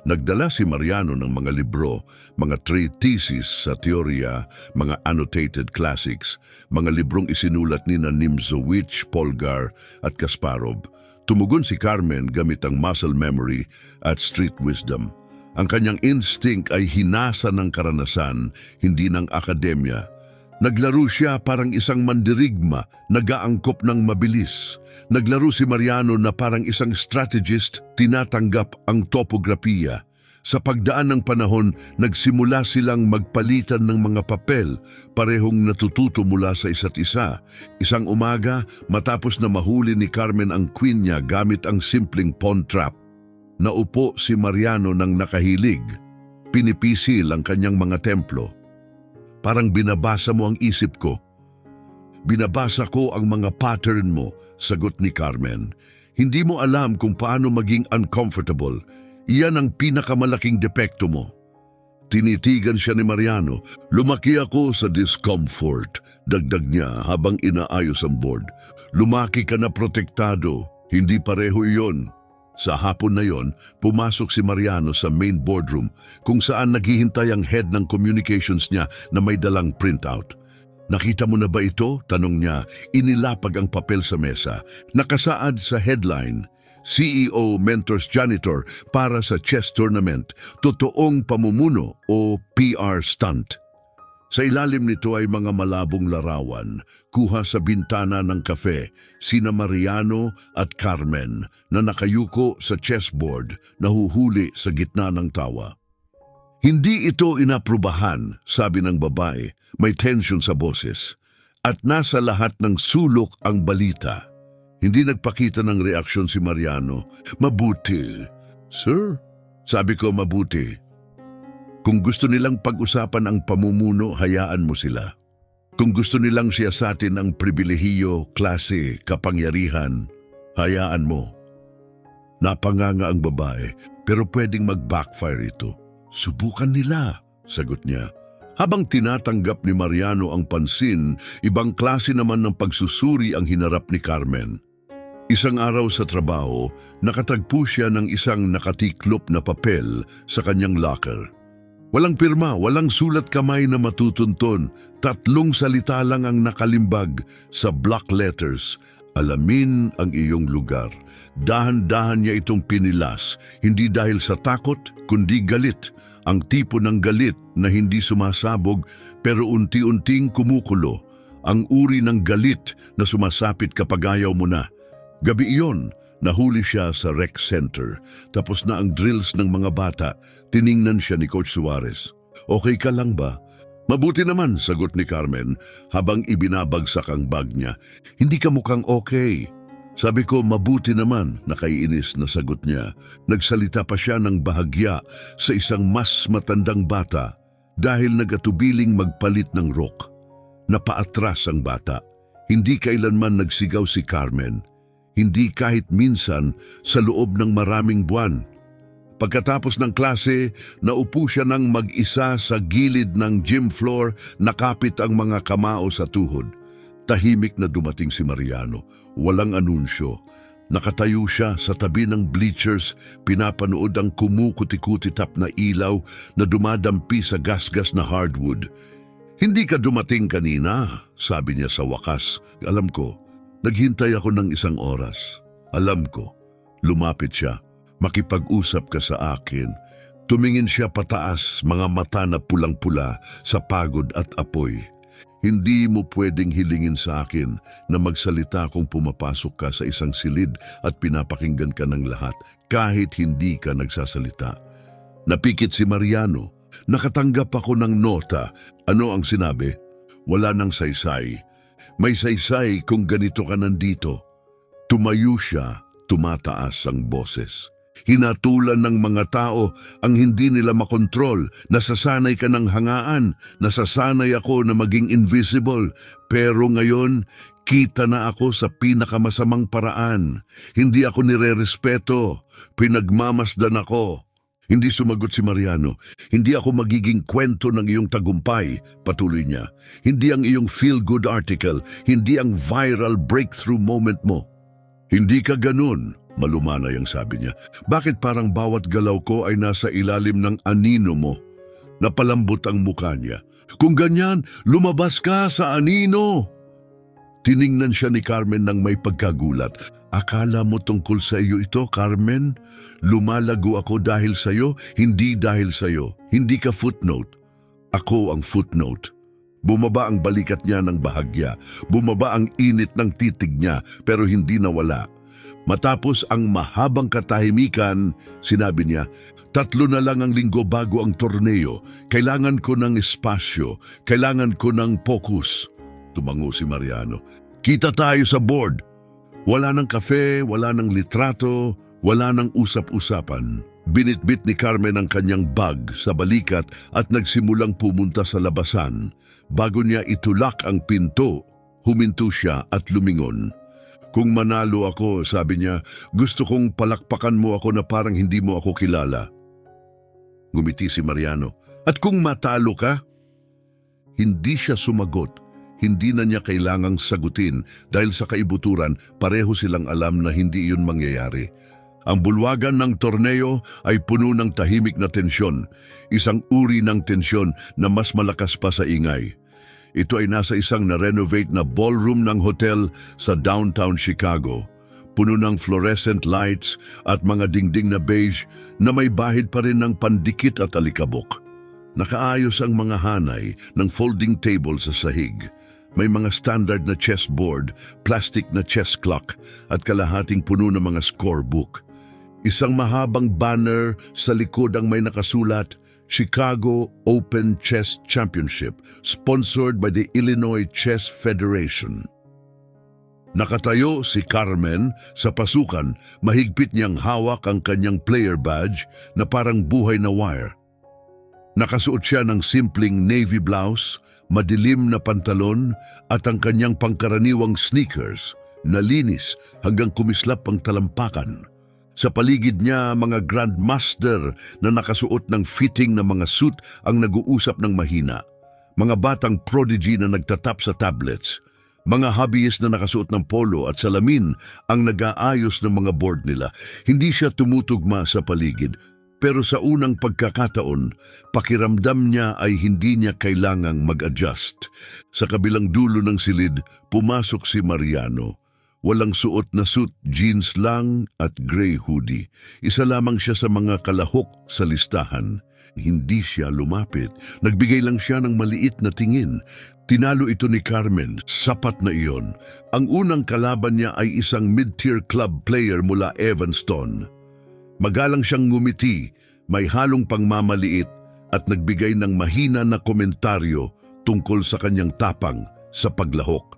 Nagdala si Mariano ng mga libro, mga treatises sa teorya, mga annotated classics, mga librong isinulat ni Nimzowitsch, Polgar at Kasparov. Tumugon si Carmen gamit ang muscle memory at street wisdom. Ang kanyang instinct ay hinasa ng karanasan, hindi ng akademya. Naglaro siya parang isang mandirigma, nag-aangkop ng mabilis. Naglaro si Mariano na parang isang strategist, tinatanggap ang topografiya. Sa pagdaan ng panahon, nagsimula silang magpalitan ng mga papel, parehong natututo mula sa isa't isa. Isang umaga, matapos na mahuli ni Carmen ang queen niya gamit ang simpleng pawn trap, naupo si Mariano ng nakahilig. Pinipisil ang kanyang mga templo. "Parang binabasa mo ang isip ko." "Binabasa ko ang mga pattern mo," sagot ni Carmen. "Hindi mo alam kung paano maging uncomfortable. Iyan ang pinakamalaking depekto mo." Tinitigan siya ni Mariano. "Lumaki ako sa discomfort," dagdag niya habang inaayos ang board. "Lumaki ka na protektado. Hindi pareho iyon." Sa hapon na yon, pumasok si Mariano sa main boardroom kung saan naghihintay ang head ng communications niya na may dalang printout. "Nakita mo na ba ito?" tanong niya. Inilapag ang papel sa mesa. Nakasaad sa headline, "CEO mentors janitor para sa chess tournament, totoong pamumuno o PR stunt." Sa ilalim nito ay mga malabong larawan, kuha sa bintana ng kafe, sina Mariano at Carmen na nakayuko sa chessboard, nahuhuli sa gitna ng tawa. Hindi ito inaprubahan, sabi ng babae, may tension sa boses. At nasa lahat ng sulok ang balita. Hindi nagpakita ng reaksyon si Mariano. Mabuti. Sir, sabi ko mabuti. Kung gusto nilang pag-usapan ang pamumuno, hayaan mo sila. Kung gusto nilang siyasatin ang pribilehiyo, klase, kapangyarihan, hayaan mo. Napanganga ang babae, pero pwedeng mag-backfire ito. Subukan nila, sagot niya. Habang tinatanggap ni Mariano ang pansin, ibang klase naman ng pagsusuri ang hinarap ni Carmen. Isang araw sa trabaho, nakatagpo siya ng isang nakatiklop na papel sa kanyang locker. Walang pirma, walang sulat kamay na matutunton, 3 salita lang ang nakalimbag sa block letters. Alamin ang iyong lugar. Dahan-dahan niya itong pinilas, hindi dahil sa takot, kundi galit. Ang tipo ng galit na hindi sumasabog pero unti-unting kumukulo. Ang uri ng galit na sumasapit kapag ayaw mo na. Gabi iyon, nahuli siya sa rec center. Tapos na ang drills ng mga bata, tiningnan siya ni Coach Suarez. Okay ka lang ba? Mabuti naman, sagot ni Carmen habang ibinabagsak ang bag niya. Hindi ka mukhang okay. Sabi ko, mabuti naman, nakaiinis na sagot niya. Nagsalita pa siya ng bahagya sa isang mas matandang bata dahil nagatubiling magpalit ng rok. Napaatras ang bata. Hindi kailanman nagsigaw si Carmen. Hindi kahit minsan sa loob ng maraming buwan. Pagkatapos ng klase, naupo siya ng mag-isa sa gilid ng gym floor, nakapit ang mga kamao sa tuhod. Tahimik na dumating si Mariano, walang anunsyo. Nakatayo siya sa tabi ng bleachers, pinapanood ang kumukuti-kutitap na ilaw na dumadampi sa gasgas na hardwood. Hindi ka dumating kanina, sabi niya sa wakas. Alam ko, naghintay ako ng 1 oras. Alam ko, lumapit siya, makipag-usap ka sa akin. Tumingin siya pataas, mga mata na pulang-pula sa pagod at apoy. Hindi mo pwedeng hilingin sa akin na magsalita kung pumapasok ka sa isang silid at pinapakinggan ka ng lahat kahit hindi ka nagsasalita. Napikit si Mariano. Nakatanggap ako ng nota. Ano ang sinabi? Wala nang saysay. May saysay kung ganito ka nandito. Tumayo siya, tumataas ang boses. Hinatulan ng mga tao ang hindi nila makontrol. Nasasanay ka ng hangaan. Nasasanay ako na maging invisible. Pero ngayon, kita na ako sa pinakamasamang paraan. Hindi ako nire-respeto. Pinagmamasdan ako. Hindi sumagot si Mariano. Hindi ako magiging kwento ng iyong tagumpay, patuloy niya. Hindi ang iyong feel-good article. Hindi ang viral breakthrough moment mo. Hindi ka ganun. Malumanay ang sabi niya. Bakit parang bawat galaw ko ay nasa ilalim ng anino mo? Napalambot ang mukha niya. Kung ganyan, lumabas ka sa anino! Tiningnan siya ni Carmen ng may pagkagulat. Akala mo tungkol sa iyo ito, Carmen? Lumalago ako dahil sa iyo, hindi dahil sa iyo. Hindi ka footnote. Ako ang footnote. Bumaba ang balikat niya ng bahagya. Bumaba ang init ng titig niya, pero hindi nawala. Matapos ang mahabang katahimikan, sinabi niya, 3 na lang ang linggo bago ang torneo. Kailangan ko ng espasyo. Kailangan ko ng focus. Tumango si Mariano. Kita tayo sa board. Wala ng kafe, wala ng litrato, wala ng usap-usapan. Binitbit ni Carmen ang kanyang bag sa balikat at nagsimulang pumunta sa labasan. Bago niya itulak ang pinto, huminto siya at lumingon. Kung manalo ako, sabi niya, gusto kong palakpakan mo ako na parang hindi mo ako kilala. Ngumiti si Mariano. At kung matalo ka? Hindi siya sumagot. Hindi na niya kailangang sagutin dahil sa kaibuturan, pareho silang alam na hindi iyon mangyayari. Ang bulwagan ng torneo ay puno ng tahimik na tensyon, isang uri ng tensyon na mas malakas pa sa ingay. Ito ay nasa isang na-renovate na ballroom ng hotel sa downtown Chicago. Puno ng fluorescent lights at mga dingding na beige na may bahid pa rin ng pandikit at alikabok. Nakaayos ang mga hanay ng folding table sa sahig. May mga standard na chessboard, plastic na chess clock at kalahating puno ng mga scorebook. Isang mahabang banner sa likod ang may nakasulat, Chicago Open Chess Championship, sponsored by the Illinois Chess Federation. Nakatayo si Carmen sa pasukan, mahigpit niyang hawak ang kanyang player badge na parang buhay na wire. Nakasuot siya ng simpleng navy blouse, madilim na pantalon at ang kanyang pangkaraniwang sneakers na linis hanggang kumislap ang talampakan. Sa paligid niya, mga grandmaster na nakasuot ng fitting na mga suit ang nag-uusap ng mahina. Mga batang prodigy na nagtatap sa tablets. Mga hobbyist na nakasuot ng polo at salamin ang nag-aayos ng mga board nila. Hindi siya tumutugma sa paligid. Pero sa unang pagkakataon, pakiramdam niya ay hindi niya kailangang mag-adjust. Sa kabilang dulo ng silid, pumasok si Mariano. Walang suot na suit, jeans lang at gray hoodie. Isa lamang siya sa mga kalahok sa listahan. Hindi siya lumapit. Nagbigay lang siya ng maliit na tingin. Tinalo ito ni Carmen. Sapat na iyon. Ang unang kalaban niya ay isang mid-tier club player mula Evanston. Magalang siyang ngumiti, may halong pangmamaliit at nagbigay ng mahina na komentaryo tungkol sa kanyang tapang sa paglahok.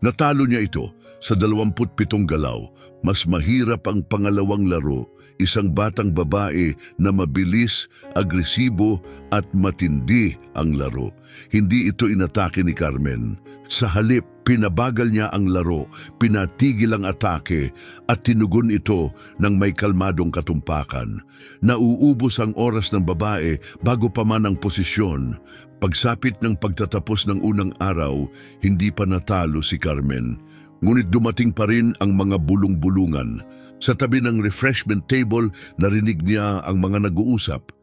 Natalo niya ito sa 27 galaw. Mas mahirap ang pangalawang laro, isang batang babae na mabilis, agresibo at matindi ang laro. Hindi ito inatake ni Carmen. Sa halip, pinabagal niya ang laro, pinatigil ang atake at tinugon ito ng may kalmadong katumpakan. Nauubos ang oras ng babae bago pa man ang posisyon. Pagsapit ng pagtatapos ng unang araw, hindi pa natalo si Carmen. Ngunit dumating pa rin ang mga bulong-bulungan. Sa tabi ng refreshment table, narinig niya ang mga nag-uusap.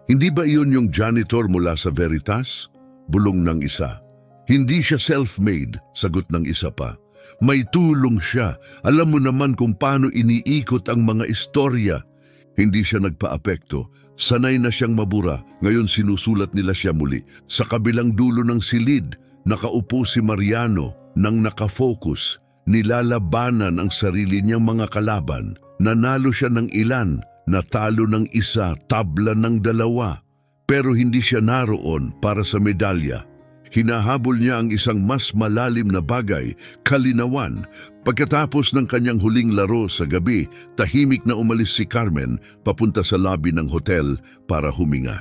Hindi ba iyon yung janitor mula sa Veritas? Bulong ng isa. Hindi siya self-made, sagot ng isa pa. May tulong siya. Alam mo naman kung paano iniikot ang mga istorya. Hindi siya nagpa-apekto. Sanay na siyang mabura. Ngayon sinusulat nila siya muli. Sa kabilang dulo ng silid, nakaupo si Mariano nang nakafocus. Nilalabanan ang sarili niyang mga kalaban. Nanalo siya ng ilan, natalo ng isa, tabla ng dalawa. Pero hindi siya naroon para sa medalya. Hinahabol niya ang isang mas malalim na bagay, kalinawan. Pagkatapos ng kanyang huling laro sa gabi, tahimik na umalis si Carmen papunta sa lobby ng hotel para huminga.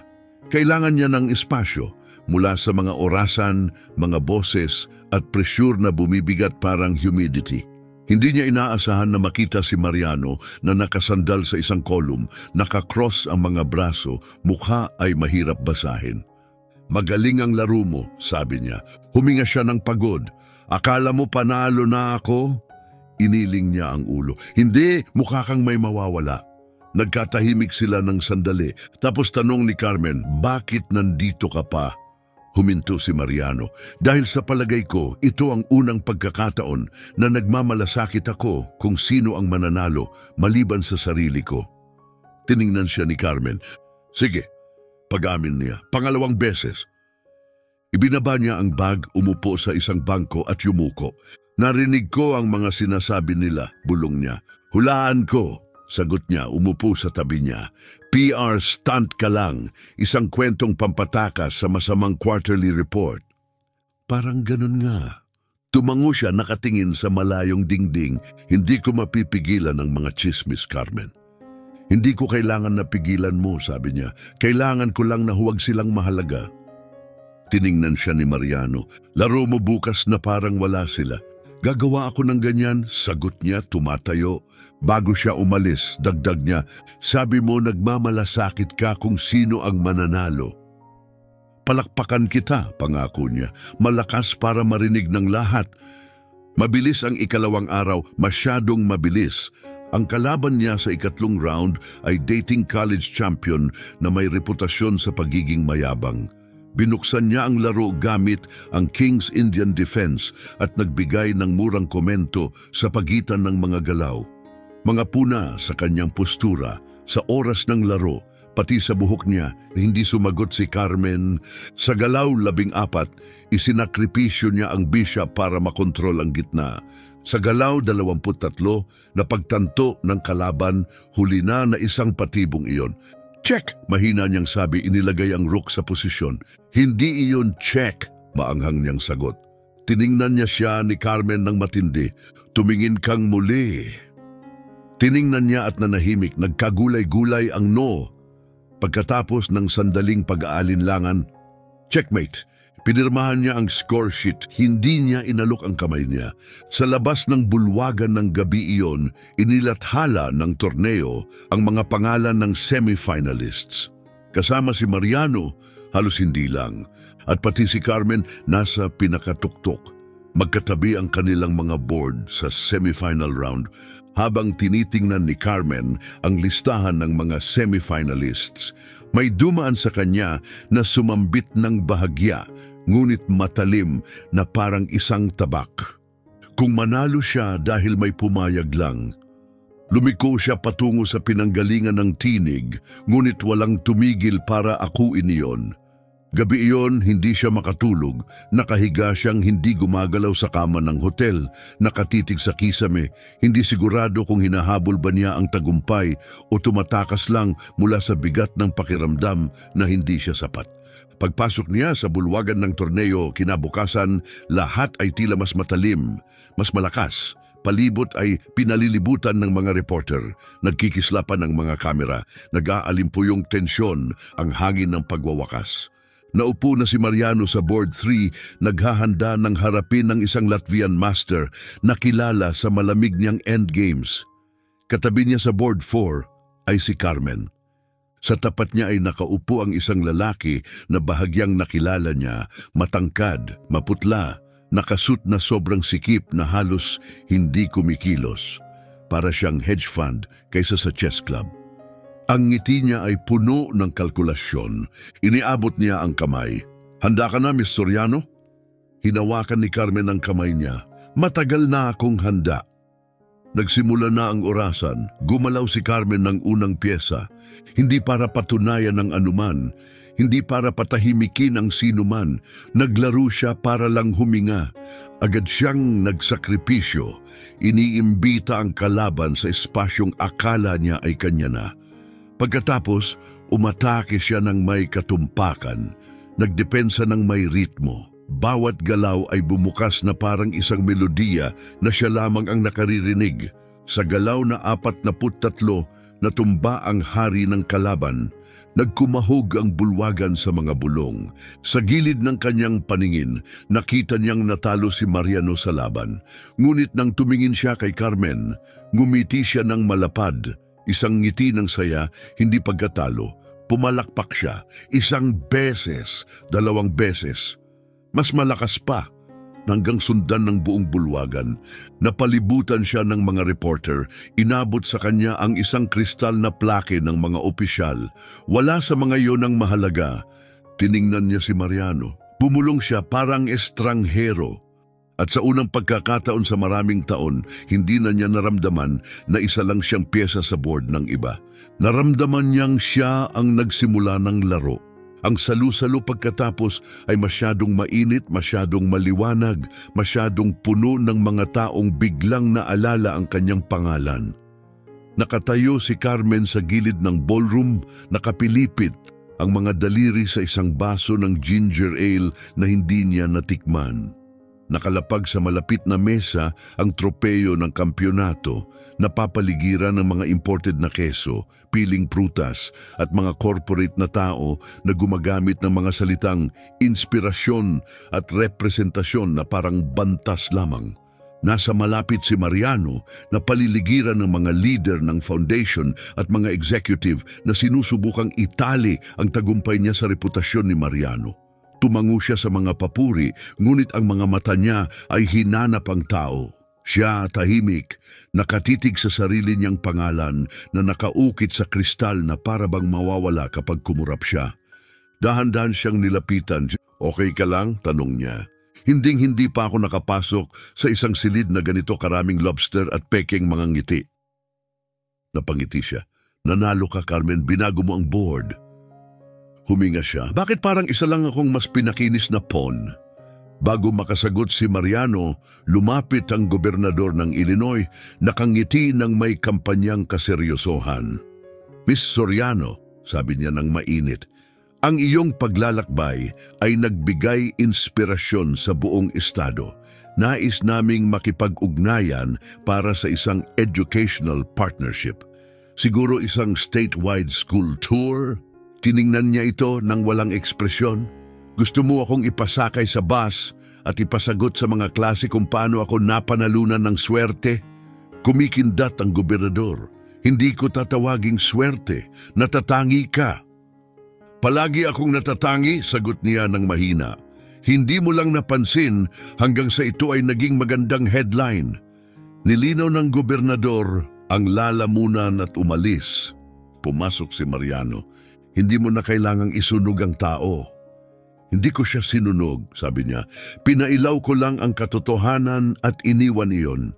Kailangan niya ng espasyo mula sa mga orasan, mga boses at presyur na bumibigat parang humidity. Hindi niya inaasahan na makita si Mariano na nakasandal sa isang kolum, nakakross ang mga braso, mukha ay mahirap basahin. Magaling ang laro mo, sabi niya. Huminga siya ng pagod. Akala mo panalo na ako? Iniling niya ang ulo. Hindi, mukha kang may mawawala. Nagkatahimik sila ng sandali. Tapos tanong ni Carmen, bakit nandito ka pa? Huminto si Mariano. Dahil sa palagay ko, ito ang unang pagkakataon na nagmamalasakit ako kung sino ang mananalo maliban sa sarili ko. Tiningnan siya ni Carmen. Sige. Pag-amin niya, pangalawang beses. Ibinaba niya ang bag, umupo sa isang bangko at yumuko. Narinig ko ang mga sinasabi nila, bulong niya. Hulaan ko, sagot niya, umupo sa tabi niya. PR stunt ka lang, isang kwentong pampatakas sa masamang quarterly report. Parang ganun nga. Tumango siya nakatingin sa malayong dingding, hindi ko mapipigilan ang mga chismis, Carmen. Hindi ko kailangan na pigilan mo, sabi niya. Kailangan ko lang na huwag silang mahalaga. Tiningnan siya ni Mariano. Laro mo bukas na parang wala sila. Gagawa ako ng ganyan, sagot niya, tumatayo. Bago siya umalis, dagdag niya, sabi mo nagmamalasakit ka kung sino ang mananalo. Palakpakan kita, pangako niya. Malakas para marinig ng lahat. Mabilis ang ikalawang araw, masyadong mabilis. Ang kalaban niya sa ikatlong round ay dating college champion na may reputasyon sa pagiging mayabang. Binuksan niya ang laro gamit ang King's Indian Defense at nagbigay ng murang komento sa pagitan ng mga galaw. Mga puna sa kanyang postura, sa oras ng laro, pati sa buhok niya. Hindi sumagot si Carmen. Sa galaw 14, isinakripisyo niya ang bishop para makontrol ang gitna. Sa galaw 23, napagtanto ng kalaban, huli na isang patibong iyon. Check! Mahina niyang sabi, inilagay ang rook sa posisyon. Hindi iyon check, maanghang niyang sagot. Tiningnan niya siya ni Carmen ng matindi. Tumingin kang muli. Tiningnan niya at nanahimik, nagkagulay-gulay ang no. Pagkatapos ng sandaling pag-aalinlangan, checkmate. Pinirmahan niya ang score sheet. Hindi niya inalok ang kamay niya. Sa labas ng bulwagan ng gabi iyon, inilathala ng torneo ang mga pangalan ng semifinalists. Kasama si Mariano, halos hindi lang. At pati si Carmen nasa pinakatuktok. Magkatabi ang kanilang mga board sa semifinal round habang tinitingnan ni Carmen ang listahan ng mga semifinalists. May dumaan sa kanya na sumambit ng bahagya, ngunit matalim na parang isang tabak. Kung manalo siya dahil may pumayag lang, lumiko siya patungo sa pinanggalingan ng tinig, ngunit walang tumigil para akuin iyon. Gabi iyon, hindi siya makatulog. Nakahiga siyang hindi gumagalaw sa kama ng hotel. Nakatitig sa kisame, hindi sigurado kung hinahabol ba niya ang tagumpay o tumatakas lang mula sa bigat ng pakiramdam na hindi siya sapat. Pagpasok niya sa bulwagan ng torneo kinabukasan, lahat ay tila mas matalim, mas malakas. Palibot ay pinalilibutan ng mga reporter. Nagkikislapan ang mga kamera. Nag-aalimpuyong tensyon ang hangin ng pagwawakas. Naupo na si Mariano sa board 3, naghahanda ng harapin ng isang Latvian master na kilala sa malamig niyang endgames. Katabi niya sa board 4 ay si Carmen. Sa tapat niya ay nakaupo ang isang lalaki na bahagyang nakilala niya, matangkad, maputla, nakasut na sobrang sikip na halos hindi kumikilos. Para siyang hedge fund kaysa sa chess club. Ang ngiti niya ay puno ng kalkulasyon. Iniabot niya ang kamay. Handa ka na, Miss Soriano? Hinawakan ni Carmen ang kamay niya. Matagal na akong handa. Nagsimula na ang orasan. Gumalaw si Carmen ng unang pyesa. Hindi para patunayan ng anuman. Hindi para patahimikin ang sinuman. Naglaro siya para lang huminga. Agad siyang nagsakripisyo. Iniimbita ang kalaban sa espasyong akala niya ay kanya na. Pagkatapos, umatake siya ng may katumpakan, nagdepensa ng may ritmo. Bawat galaw ay bumukas na parang isang melodiya na siya lamang ang nakaririnig. Sa galaw na 43, natumba ang hari ng kalaban. Nagkumahog ang bulwagan sa mga bulong. Sa gilid ng kanyang paningin, nakita niyang natalo si Mariano sa laban. Ngunit nang tumingin siya kay Carmen, ngumiti siya ng malapad. Isang ngiti ng saya, hindi pagkatalo. Pumalakpak siya, 1 beses, 2 beses. Mas malakas pa, hanggang sundan ng buong bulwagan. Napalibutan siya ng mga reporter. Inabot sa kanya ang isang kristal na plake ng mga opisyal. Wala sa mga iyon ang mahalaga. Tiningnan niya si Mariano. Bumulong siya parang estranghero. At sa unang pagkakataon sa maraming taon, hindi na niya naramdaman na isa lang siyang pyesa sa board ng iba. Naramdaman niyang siya ang nagsimula ng laro. Ang salu-salo pagkatapos ay masyadong mainit, masyadong maliwanag, masyadong puno ng mga taong biglang naalala ang kanyang pangalan. Nakatayo si Carmen sa gilid ng ballroom, nakapilipit ang mga daliri sa isang baso ng ginger ale na hindi niya natikman. Nakalapag sa malapit na mesa ang tropeyo ng kampyonato, napapaligiran ng mga imported na keso, piling prutas at mga corporate na tao na gumagamit ng mga salitang inspirasyon at representasyon na parang bantas lamang. Nasa malapit si Mariano na paliligiran ng mga leader ng foundation at mga executive na sinusubukang itali ang tagumpay niya sa reputasyon ni Mariano. Tumango siya sa mga papuri, ngunit ang mga mata niya ay hinanap ang tao. Siya, tahimik, nakatitig sa sarili niyang pangalan na nakaukit sa kristal na para bang mawawala kapag kumurap siya. Dahan-dahan siyang nilapitan. Okay ka lang? Tanong niya. Hinding-hindi pa ako nakapasok sa isang silid na ganito karaming lobster at peking mga ngiti. Napangiti siya. Nanalo ka, Carmen, binago mo ang board. Huminga siya. Bakit parang isa lang akong mas pinakinis na pawn? Bago makasagot si Mariano, lumapit ang gobernador ng Illinois, nakangiti ng may kampanyang kaseryosohan. Miss Soriano, sabi niya ng mainit, ang iyong paglalakbay ay nagbigay inspirasyon sa buong estado. Nais naming makipag-ugnayan para sa isang educational partnership. Siguro isang statewide school tour? Tiningnan niya ito ng walang ekspresyon. Gusto mo akong ipasakay sa bus at ipasagot sa mga klase kung paano ako napanalunan ng swerte? Kumikindat ang gobernador. Hindi ko tatawaging swerte, natatangi ka. Palagi akong natatangi, sagot niya ng mahina. Hindi mo lang napansin hanggang sa ito ay naging magandang headline. Nilinaw ng gobernador ang lalamunan at umalis. Pumasok si Mariano. Hindi mo na kailangang isunog ang tao. Hindi ko siya sinunog, sabi niya. Pinailaw ko lang ang katotohanan at iniwan iyon.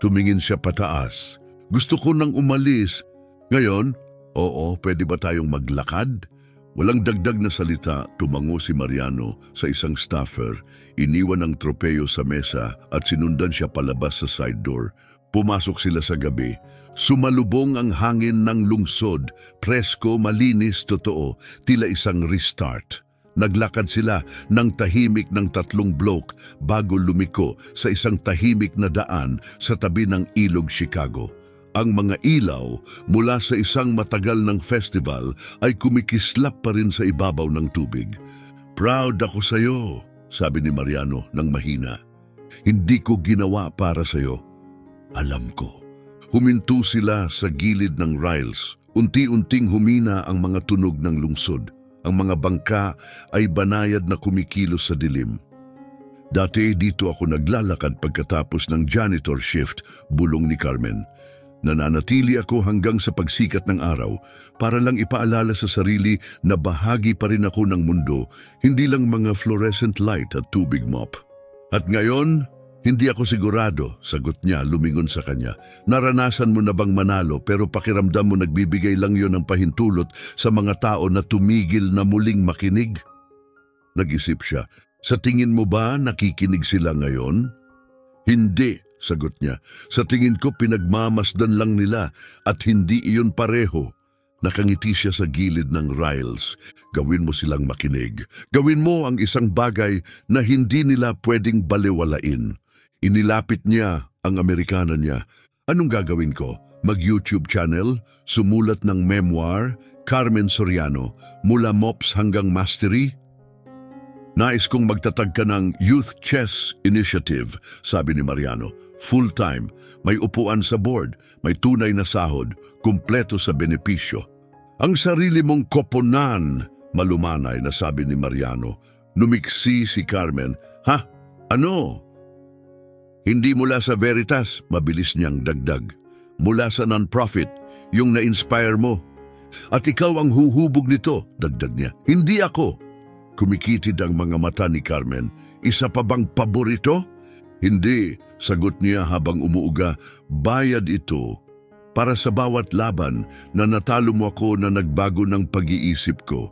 Tumingin siya pataas. Gusto ko nang umalis. Ngayon, oo, pwede ba tayong maglakad? Walang dagdag na salita, tumango si Mariano sa isang staffer, iniwan ang tropeyo sa mesa at sinundan siya palabas sa side door. Pumasok sila sa gabi. Sumalubong ang hangin ng lungsod, presko, malinis, totoo, tila isang restart. Naglakad sila ng tahimik ng 3 block bago lumiko sa isang tahimik na daan sa tabi ng Ilog Chicago. Ang mga ilaw mula sa isang matagal ng festival ay kumikislap pa rin sa ibabaw ng tubig. Proud ako sa iyo, sabi ni Mariano ng mahina. Hindi ko ginawa para sa iyo. Alam ko. Huminto sila sa gilid ng rails. Unti-unting humina ang mga tunog ng lungsod. Ang mga bangka ay banayad na kumikilos sa dilim. Dati dito ako naglalakad pagkatapos ng janitor shift, bulong ni Carmen. Nananatili ako hanggang sa pagsikat ng araw para lang ipaalala sa sarili na bahagi pa rin ako ng mundo, hindi lang mga fluorescent light at tubig mop. At ngayon, hindi ako sigurado, sagot niya lumingon sa kanya. Naranasan mo na bang manalo pero pakiramdam mo nagbibigay lang yon ng pahintulot sa mga tao na tumigil na muling makinig? Nag-isip siya. Sa tingin mo ba nakikinig sila ngayon? Hindi, sagot niya. Sa tingin ko pinagmamasdan lang nila at hindi iyon pareho. Nakangiti siya sa gilid ng rails. Gawin mo silang makinig. Gawin mo ang isang bagay na hindi nila pwedeng balewalain. Inilapit niya ang Amerikana niya. Anong gagawin ko? Mag-YouTube channel? Sumulat ng memoir? Carmen Soriano, mula MOPS hanggang Mastery? Nais kong magtatag ka ng Youth Chess Initiative, sabi ni Mariano. Full-time, may upuan sa board, may tunay na sahod, kumpleto sa benepisyo. Ang sarili mong koponan, malumanay na sabi ni Mariano. Numiksi si Carmen. Ha? Ano? Hindi mula sa Veritas, mabilis niyang dagdag. Mula sa non-profit, yung na-inspire mo. At ikaw ang huhubog nito, dagdag niya. Hindi ako. Kumikitid ang mga mata ni Carmen. Isa pa bang paborito? Hindi, sagot niya habang umuuga. Bayad ito. Para sa bawat laban na natalo mo ako na nagbago ng pag-iisip ko.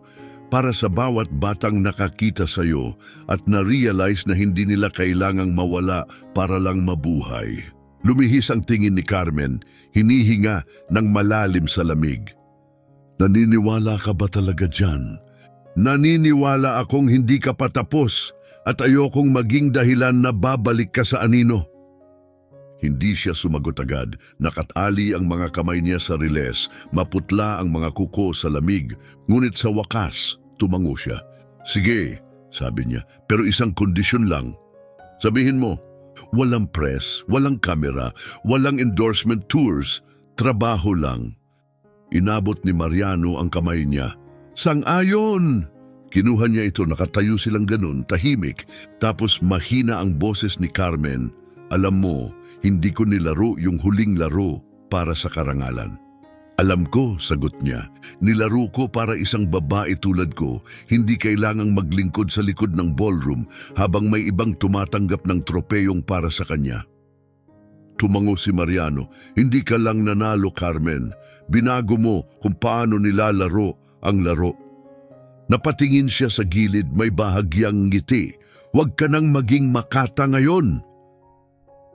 Para sa bawat batang nakakita sa iyo at na-realize na hindi nila kailangang mawala para lang mabuhay. Lumihis ang tingin ni Carmen, hinihinga ng malalim sa lamig. Naniniwala ka ba talaga dyan? Naniniwala akong hindi ka patapos at ayokong maging dahilan na babalik ka sa anino. Hindi siya sumagot agad. Nakatali ang mga kamay niya sa riles, maputla ang mga kuko sa lamig, ngunit sa wakas, tumango siya. Sige, sabi niya, pero isang kondisyon lang. Sabihin mo, walang press, walang kamera, walang endorsement tours, trabaho lang. Inabot ni Mariano ang kamay niya. Sang-ayon! Kinuha niya ito, nakatayo silang ganun, tahimik, tapos mahina ang boses ni Carmen. Alam mo, hindi ko nilaro yung huling laro para sa karangalan. Alam ko, sagot niya, nilaro ko para isang babae tulad ko, hindi kailangang maglingkod sa likod ng ballroom habang may ibang tumatanggap ng tropeyong para sa kanya. Tumango si Mariano. Hindi ka lang nanalo, Carmen. Binago mo kung paano nilalaro ang laro. Napatingin siya sa gilid, may bahagyang ngiti. Huwag ka nang maging makata ngayon.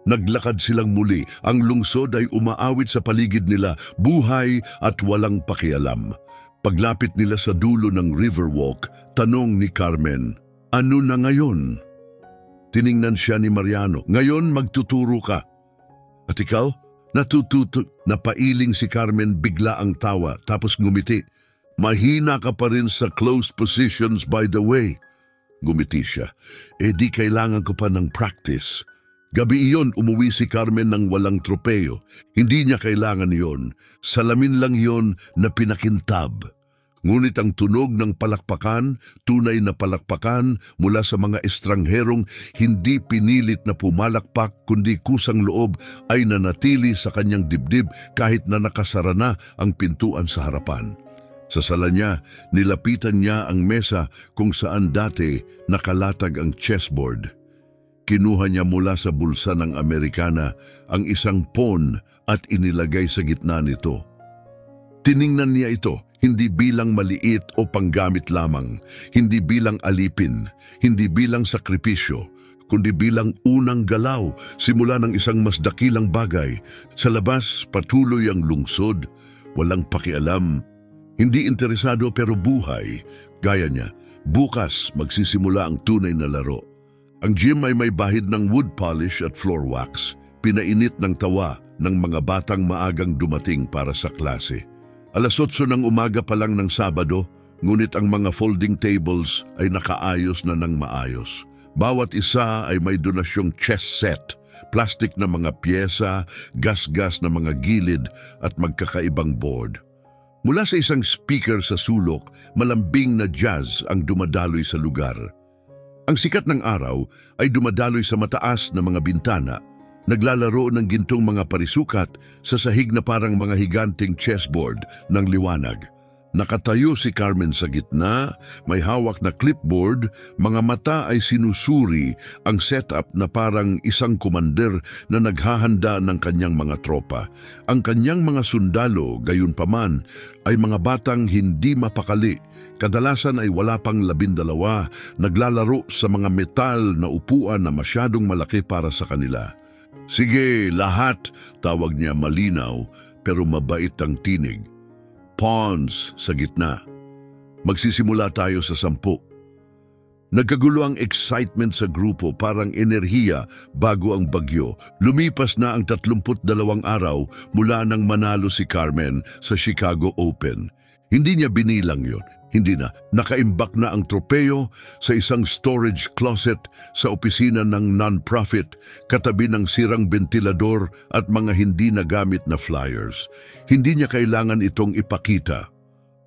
Naglakad silang muli. Ang lungsod ay umaawit sa paligid nila, buhay at walang pakialam. Paglapit nila sa dulo ng Riverwalk, tanong ni Carmen, "Ano na ngayon?" Tiningnan siya ni Mariano. "Ngayon magtuturo ka." "At ikaw?" Natututo. Napailing si Carmen, bigla ang tawa, tapos ngumiti. "Mahina ka pa rin sa closed positions, by the way." Gumiti siya. Di kailangan ko pa ng practice." Gabi iyon, umuwi si Carmen ng walang tropeyo. Hindi niya kailangan iyon. Salamin lang iyon na pinakintab. Ngunit ang tunog ng palakpakan, tunay na palakpakan mula sa mga estrangherong hindi pinilit na pumalakpak kundi kusang loob ay nanatili sa kanyang dibdib kahit na nakasara na ang pintuan sa harapan. Sa sala niya, nilapitan niya ang mesa kung saan dati nakalatag ang chessboard. Kinuha niya mula sa bulsa ng Amerikana ang isang pawn at inilagay sa gitna nito. Tiningnan niya ito, hindi bilang maliit o panggamit lamang, hindi bilang alipin, hindi bilang sakripisyo, kundi bilang unang galaw simula ng isang mas dakilang bagay. Sa labas, patuloy ang lungsod, walang pakialam, hindi interesado pero buhay. Gaya niya, bukas magsisimula ang tunay na laro. Ang gym ay may bahid ng wood polish at floor wax, pinainit ng tawa ng mga batang maagang dumating para sa klase. 8:00 ng umaga pa lang ng Sabado, ngunit ang mga folding tables ay nakaayos na ng maayos. Bawat isa ay may donasyong chess set, plastik na mga pyesa, gas-gas na mga gilid at magkakaibang board. Mula sa isang speaker sa sulok, malambing na jazz ang dumadaloy sa lugar. Ang sikat ng araw ay dumadaloy sa mataas na mga bintana, naglalaro ng gintong mga parisukat sa sahig na parang mga higanting chessboard ng liwanag. Nakatayo si Carmen sa gitna, may hawak na clipboard, mga mata ay sinusuri ang setup na parang isang komander na naghahanda ng kanyang mga tropa. Ang kanyang mga sundalo, gayunpaman, ay mga batang hindi mapakali. Kadalasan ay wala pang 12, naglalaro sa mga metal na upuan na masyadong malaki para sa kanila. "Sige, lahat," tawag niya malinaw pero mabait ang tinig. "Pawns sa gitna. Magsisimula tayo sa 10. Nagkagulo ang excitement sa grupo, parang enerhiya bago ang bagyo. Lumipas na ang 32 araw mula nang manalo si Carmen sa Chicago Open. Hindi niya binilang yon. Hindi na. Nakaimbak na ang tropeyo sa isang storage closet sa opisina ng non-profit, katabi ng sirang bentilador at mga hindi nagamit na flyers. Hindi niya kailangan itong ipakita.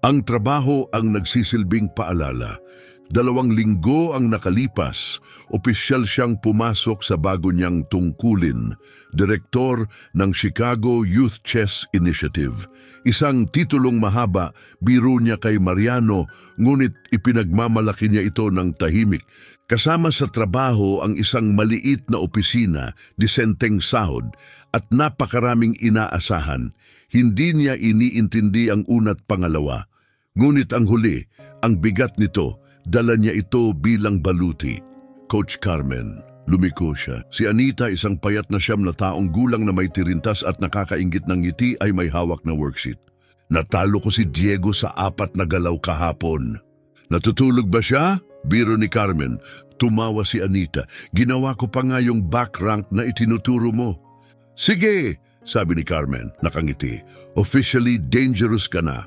Ang trabaho ang nagsisilbing paalala. 2 linggo ang nakalipas, opisyal siyang pumasok sa bago niyang tungkulin, direktor ng Chicago Youth Chess Initiative. Isang titulong mahaba, biro niya kay Mariano, ngunit ipinagmamalaki niya ito ng tahimik. Kasama sa trabaho ang isang maliit na opisina, disenteng sahod, at napakaraming inaasahan. Hindi niya iniintindi ang una't pangalawa. Ngunit ang huli, ang bigat nito, dala niya ito bilang baluti. "Coach Carmen," lumiko siya. Si Anita, isang payat na 9 na taong gulang na may tirintas at nakakainggit ng ngiti, ay may hawak na worksheet. "Natalo ko si Diego sa 4 na galaw kahapon." "Natutulog ba siya?" Biro ni Carmen. Tumawa si Anita. "Ginawa ko pa nga yung back rank na itinuturo mo." "Sige," sabi ni Carmen, nakangiti. "Officially dangerous ka na."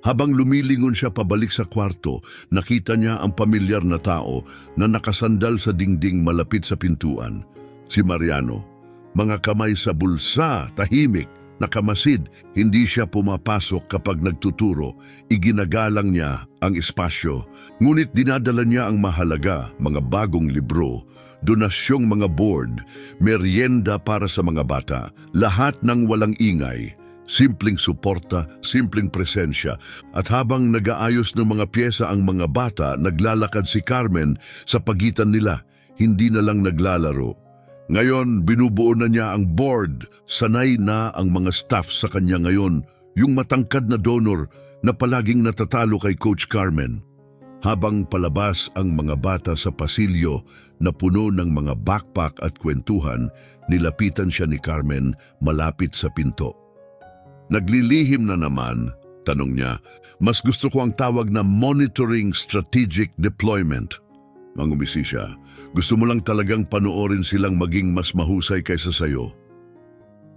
Habang lumilingon siya pabalik sa kwarto, nakita niya ang pamilyar na tao na nakasandal sa dingding malapit sa pintuan. Si Mariano. Mga kamay sa bulsa, tahimik, nakamasid, hindi siya pumapasok kapag nagtuturo. Iginagalang niya ang espasyo. Ngunit dinadala niya ang mahalaga, mga bagong libro, donasyong mga board, merienda para sa mga bata, lahat ng walang ingay. Simpleng suporta, simpleng presensya, at habang nag-aayos ng mga pyesa ang mga bata, naglalakad si Carmen sa pagitan nila, hindi na lang naglalaro. Ngayon, binubuo na niya ang board. Sanay na ang mga staff sa kanya ngayon, yung matangkad na donor na palaging natatalo kay Coach Carmen. Habang palabas ang mga bata sa pasilyo na puno ng mga backpack at kwentuhan, nilapitan siya ni Carmen malapit sa pinto. Naglilihim na naman, tanong niya, mas gusto ko ang tawag na monitoring strategic deployment. Mangumisi siya, gusto mo lang talagang panoorin silang maging mas mahusay kaysa sayo.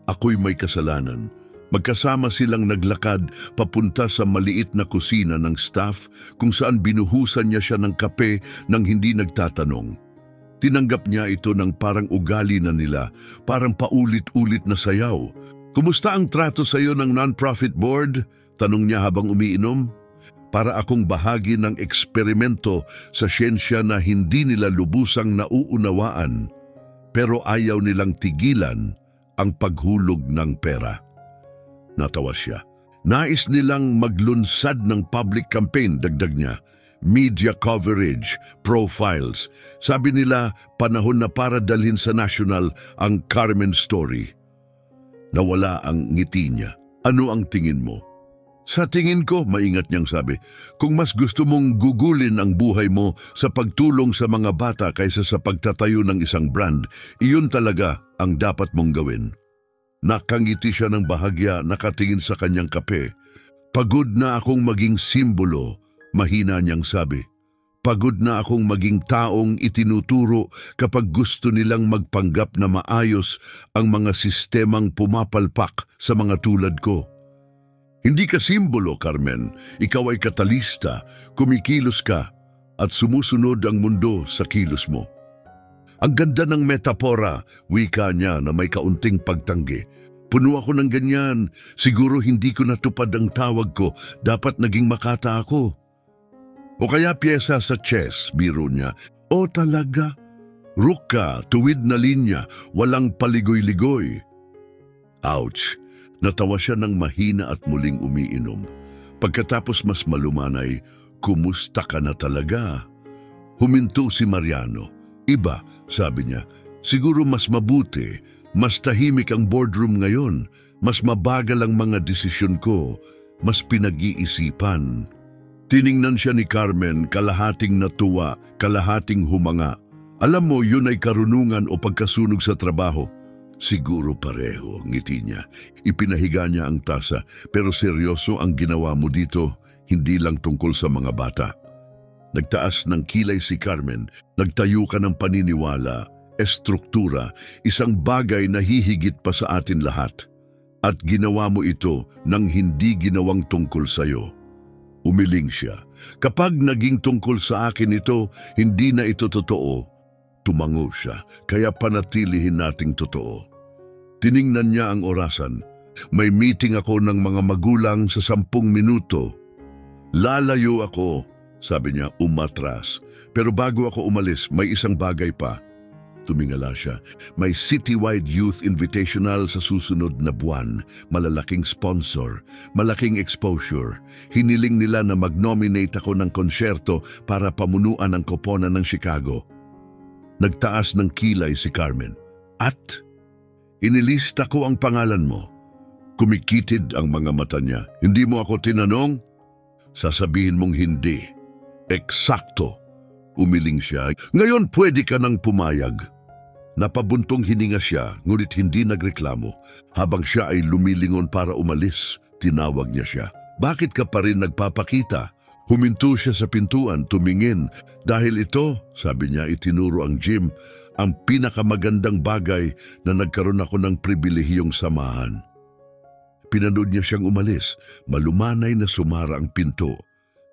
Ako'y may kasalanan. Magkasama silang naglakad papunta sa maliit na kusina ng staff kung saan binuhusan niya siya ng kape nang hindi nagtatanong. Tinanggap niya ito ng parang ugali na nila, parang paulit-ulit na sayaw. Kumusta ang trato sa iyo ng non-profit board? Tanong niya habang umiinom. Para akong bahagi ng eksperimento sa siyensya na hindi nila lubusang nauunawaan, pero ayaw nilang tigilan ang paghulog ng pera. Natawa siya. Nais nilang maglunsad ng public campaign, dagdag niya. Media coverage, profiles. Sabi nila, panahon na para dalhin sa national ang Carmen story. Nawala ang ngiti niya. Ano ang tingin mo? Sa tingin ko, maingat niyang sabi, kung mas gusto mong gugulin ang buhay mo sa pagtulong sa mga bata kaysa sa pagtatayo ng isang brand, iyon talaga ang dapat mong gawin. Nakangiti siya ng bahagya, nakatingin sa kanyang kape. Pagod na akong maging simbolo, mahina niyang sabi. Pagod na akong maging taong itinuturo kapag gusto nilang magpanggap na maayos ang mga sistemang pumapalpak sa mga tulad ko. Hindi ka simbolo, Carmen. Ikaw ay katalista, kumikilos ka, at sumusunod ang mundo sa kilos mo. Ang ganda ng metapora, wika niya na may kaunting pagtanggi. Puno ako ng ganyan, siguro hindi ko natupad ang tawag ko, dapat naging makata ako. O kaya pyesa sa chess, biro niya. O talaga? Rook ka, tuwid na linya, walang paligoy-ligoy. Ouch! Natawa siya ng mahina at muling umiinom. Pagkatapos mas malumanay, kumusta ka na talaga? Huminto si Mariano. Iba, sabi niya, siguro mas mabuti, mas tahimik ang boardroom ngayon, mas mabagal ang mga desisyon ko, mas pinag-iisipan. Tiningnan siya ni Carmen, kalahating natuwa, kalahating humanga. Alam mo, yun ay karunungan o pagkasunog sa trabaho. Siguro pareho, ngiti niya. Ipinahiga niya ang tasa, pero seryoso ang ginawa mo dito, hindi lang tungkol sa mga bata. Nagtaas ng kilay si Carmen, nagtayo ka ng paniniwala, estruktura, isang bagay na hihigit pa sa atin lahat. At ginawa mo ito nang hindi ginawang tungkol sa'yo. Umiling siya. Kapag naging tungkol sa akin ito, hindi na ito totoo. Tumango siya, kaya panatilihin nating totoo. Tiningnan niya ang orasan. May meeting ako ng mga magulang sa 10 minuto. Lalayo ako, sabi niya, umatras. Pero bago ako umalis, may isang bagay pa. Tumingala siya. May citywide youth invitational sa susunod na buwan. Malalaking sponsor, malaking exposure. Hiniling nila na mag-nominate ako ng konsyerto para pamunuan ang koponan ng Chicago. Nagtaas ng kilay si Carmen. At inilista ko ang pangalan mo. Kumikitid ang mga mata niya. Hindi mo ako tinanong? Sasabihin mong hindi. Eksakto. Umiling siya. Ngayon pwede ka nang pumayag. Napabuntong hininga siya, ngunit hindi nagreklamo. Habang siya ay lumilingon para umalis, tinawag niya siya. Bakit ka pa rin nagpapakita? Huminto siya sa pintuan, tumingin. Dahil ito, sabi niya, itinuro ang gym, ang pinakamagandang bagay na nagkaroon ako ng pribilehiyong samahan. Pinanood niya siyang umalis, malumanay na sumara ang pinto.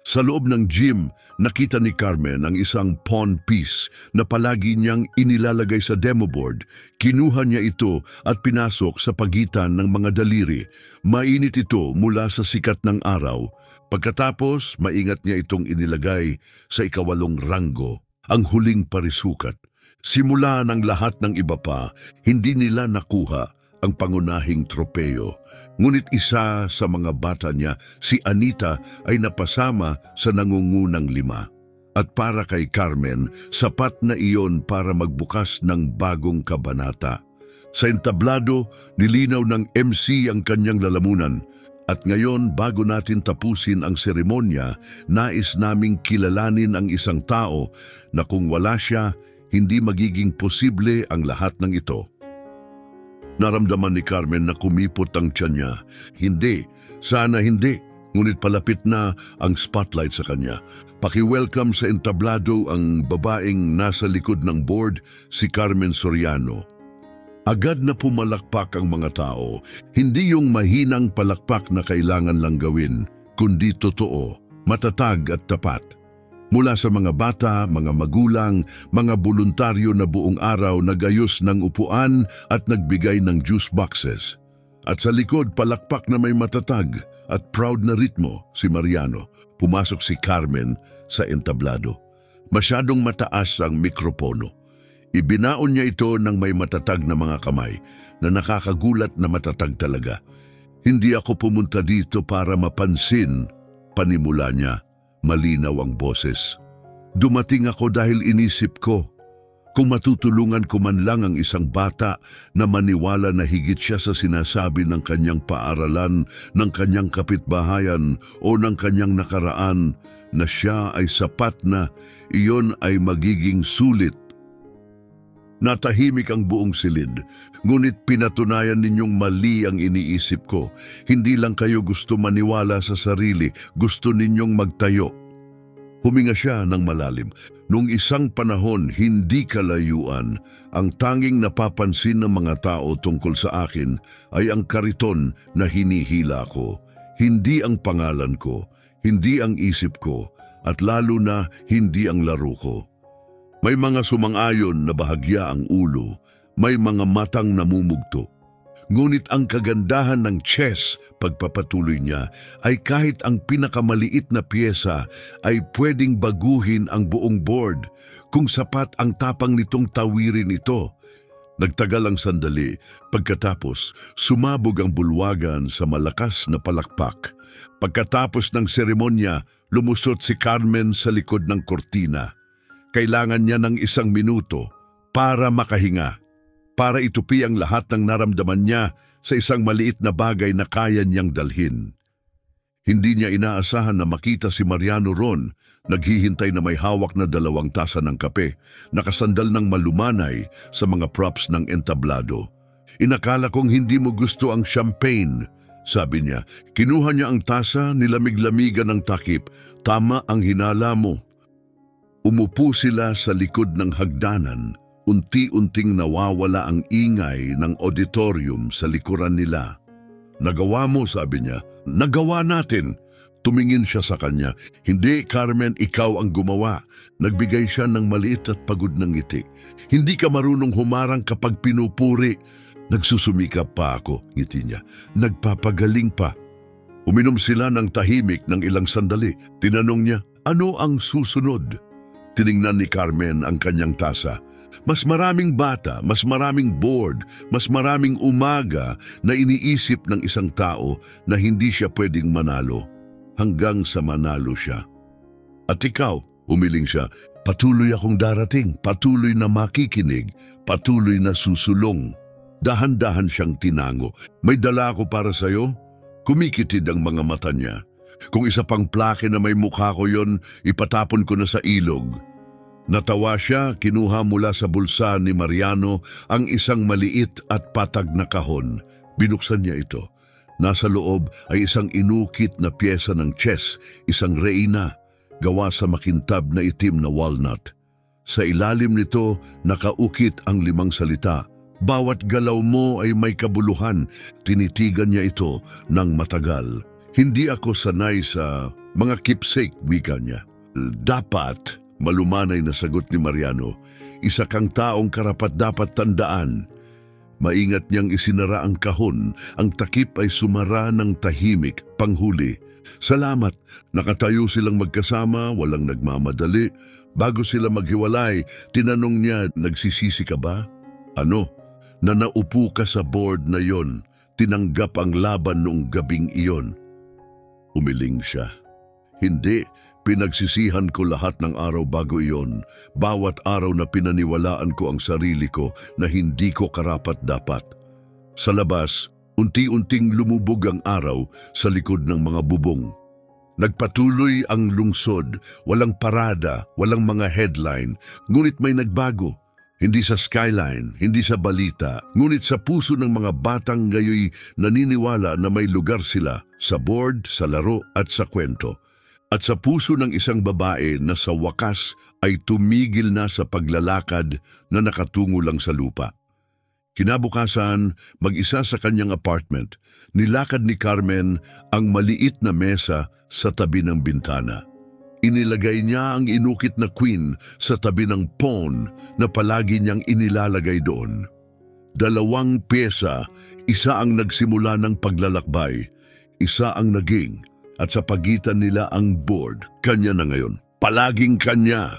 Sa loob ng gym, nakita ni Carmen ang isang pawn piece na palagi niyang inilalagay sa demo board. Kinuha niya ito at pinasok sa pagitan ng mga daliri. Mainit ito mula sa sikat ng araw. Pagkatapos, maingat niya itong inilagay sa 8th ranggo, ang huling parisukat. Simula ng lahat ng iba pa, hindi nila nakuha ang pangunahing tropeyo. Ngunit isa sa mga bata niya, si Anita, ay napasama sa nangungunang 5. At para kay Carmen, sapat na iyon para magbukas ng bagong kabanata. Sa entablado, nilinaw ng MC ang kanyang lalamunan. At ngayon, bago natin tapusin ang seremonya, nais naming kilalanin ang isang tao na kung wala siya, hindi magiging posible ang lahat ng ito. Naramdaman ni Carmen na kumipot ang tiyan niya. Hindi, sana hindi. Ngunit palapit na ang spotlight sa kanya. Paki-welcome sa entablado ang babaeng nasa likod ng board, si Carmen Soriano. Agad na pumalakpak ang mga tao, hindi yung mahinang palakpak na kailangan lang gawin, kundi totoo, matatag at tapat. Mula sa mga bata, mga magulang, mga voluntaryo na buong araw nagayos ng upuan at nagbigay ng juice boxes. At sa likod palakpak na may matatag at proud na ritmo si Mariano. Pumasok si Carmen sa entablado. Masyadong mataas ang mikropono. Ibinaon niya ito ng may matatag na mga kamay na nakakagulat na matatag talaga. Hindi ako pumunta dito para mapansin, panimula niya. Malinaw ang boses. Dumating ako dahil inisip ko, kung matutulungan ko man lang ang isang bata na maniwala na higit siya sa sinasabi ng kanyang paaralan, ng kanyang kapitbahayan o ng kanyang nakaraan, na siya ay sapat na, iyon ay magiging sulit. Natahimik ang buong silid, ngunit pinatunayan ninyong mali ang iniisip ko. Hindi lang kayo gusto maniwala sa sarili, gusto ninyong magtayo. Huminga siya ng malalim. Nung isang panahon, hindi kalayuan, ang tanging napapansin ng mga tao tungkol sa akin ay ang kariton na hinihila ko. Hindi ang pangalan ko, hindi ang isip ko, at lalo na hindi ang laro ko. May mga sumang-ayon na bahagya ang ulo, may mga matang namumugto. Ngunit ang kagandahan ng chess, pagpapatuloy niya, ay kahit ang pinakamaliit na piyesa ay pwedeng baguhin ang buong board kung sapat ang tapang nitong tawirin ito. Nagtagal ang sandali, pagkatapos sumabog ang bulwagan sa malakas na palakpak. Pagkatapos ng seremonya, lumusot si Carmen sa likod ng kortina. Kailangan niya ng 1 minuto para makahinga, para itupi ang lahat ng naramdaman niya sa isang maliit na bagay na kaya niyang dalhin. Hindi niya inaasahan na makita si Mariano ron, naghihintay na may hawak na 2 tasa ng kape, nakasandal ng malumanay sa mga props ng entablado. Inakala kong hindi mo gusto ang champagne, sabi niya. Kinuha niya ang tasa, nilamig-lamigan ng takip. Tama ang hinala mo. Umupo sila sa likod ng hagdanan, unti-unting nawawala ang ingay ng auditorium sa likuran nila. Nagawa mo, sabi niya. Nagawa natin. Tumingin siya sa kanya. Hindi, Carmen, ikaw ang gumawa. Nagbigay siya ng maliit at pagod ng ngiti. Hindi ka marunong humarang kapag pinupuri. Nagsusumikap pa ako, ngiti niya. Nagpapagaling pa. Uminom sila ng tahimik ng ilang sandali. Tinanong niya, ano ang susunod? Tiningnan ni Carmen ang kanyang tasa. Mas maraming bata, mas maraming board, mas maraming umaga na iniisip ng isang tao na hindi siya pwedeng manalo. Hanggang sa manalo siya. At ikaw, umiling siya, patuloy akong darating, patuloy na makikinig, patuloy na susulong. Dahan-dahan siyang tinango. May dala ako para sa'yo? Kumikitid ang mga mata niya. Kung isa pang plake na may mukha ko yon, ipatapon ko na sa ilog. Natawa siya, kinuha mula sa bulsa ni Mariano ang isang maliit at patag na kahon. Binuksan niya ito. Nasa loob ay isang inukit na pyesa ng chess, isang reina, gawa sa makintab na itim na walnut. Sa ilalim nito, nakaukit ang 5 salita. Bawat galaw mo ay may kabuluhan. Tinitigan niya ito ng matagal. Hindi ako sanay sa mga keepsake, wika niya. Dapat, malumanay na sagot ni Mariano, isa kang taong karapat-dapat tandaan. Maingat niyang isinara ang kahon, ang takip ay sumara ng tahimik, panghuli. Salamat, nakatayo silang magkasama, walang nagmamadali. Bago sila maghiwalay, tinanong niya, nagsisisi ka ba? Ano? Na naupo ka sa board na yon, tinanggap ang laban noong gabing iyon. Umiling siya. Hindi, Pinagsisihan ko lahat ng araw bago iyon, bawat araw na pinaniwalaan ko ang sarili ko na hindi ko karapat-dapat. Sa labas, unti-unting lumubog ang araw sa likod ng mga bubong. Nagpatuloy ang lungsod, walang parada, walang mga headline, ngunit may nagbago. Hindi sa skyline, hindi sa balita, ngunit sa puso ng mga batang ngayoy naniniwala na may lugar sila sa board, sa laro at sa kwento. At sa puso ng isang babae na sa wakas ay tumigil na sa paglalakad na nakatungo lang sa lupa. Kinabukasan, mag-isa sa kanyang apartment, nilakad ni Carmen ang maliit na mesa sa tabi ng bintana. Inilagay niya ang inukit na queen sa tabi ng pawn na palagi niyang inilalagay doon. 2 pyesa, isa ang nagsimula ng paglalakbay, isa ang naging, at sa pagitan nila ang board, kanya na ngayon. Palaging kanya.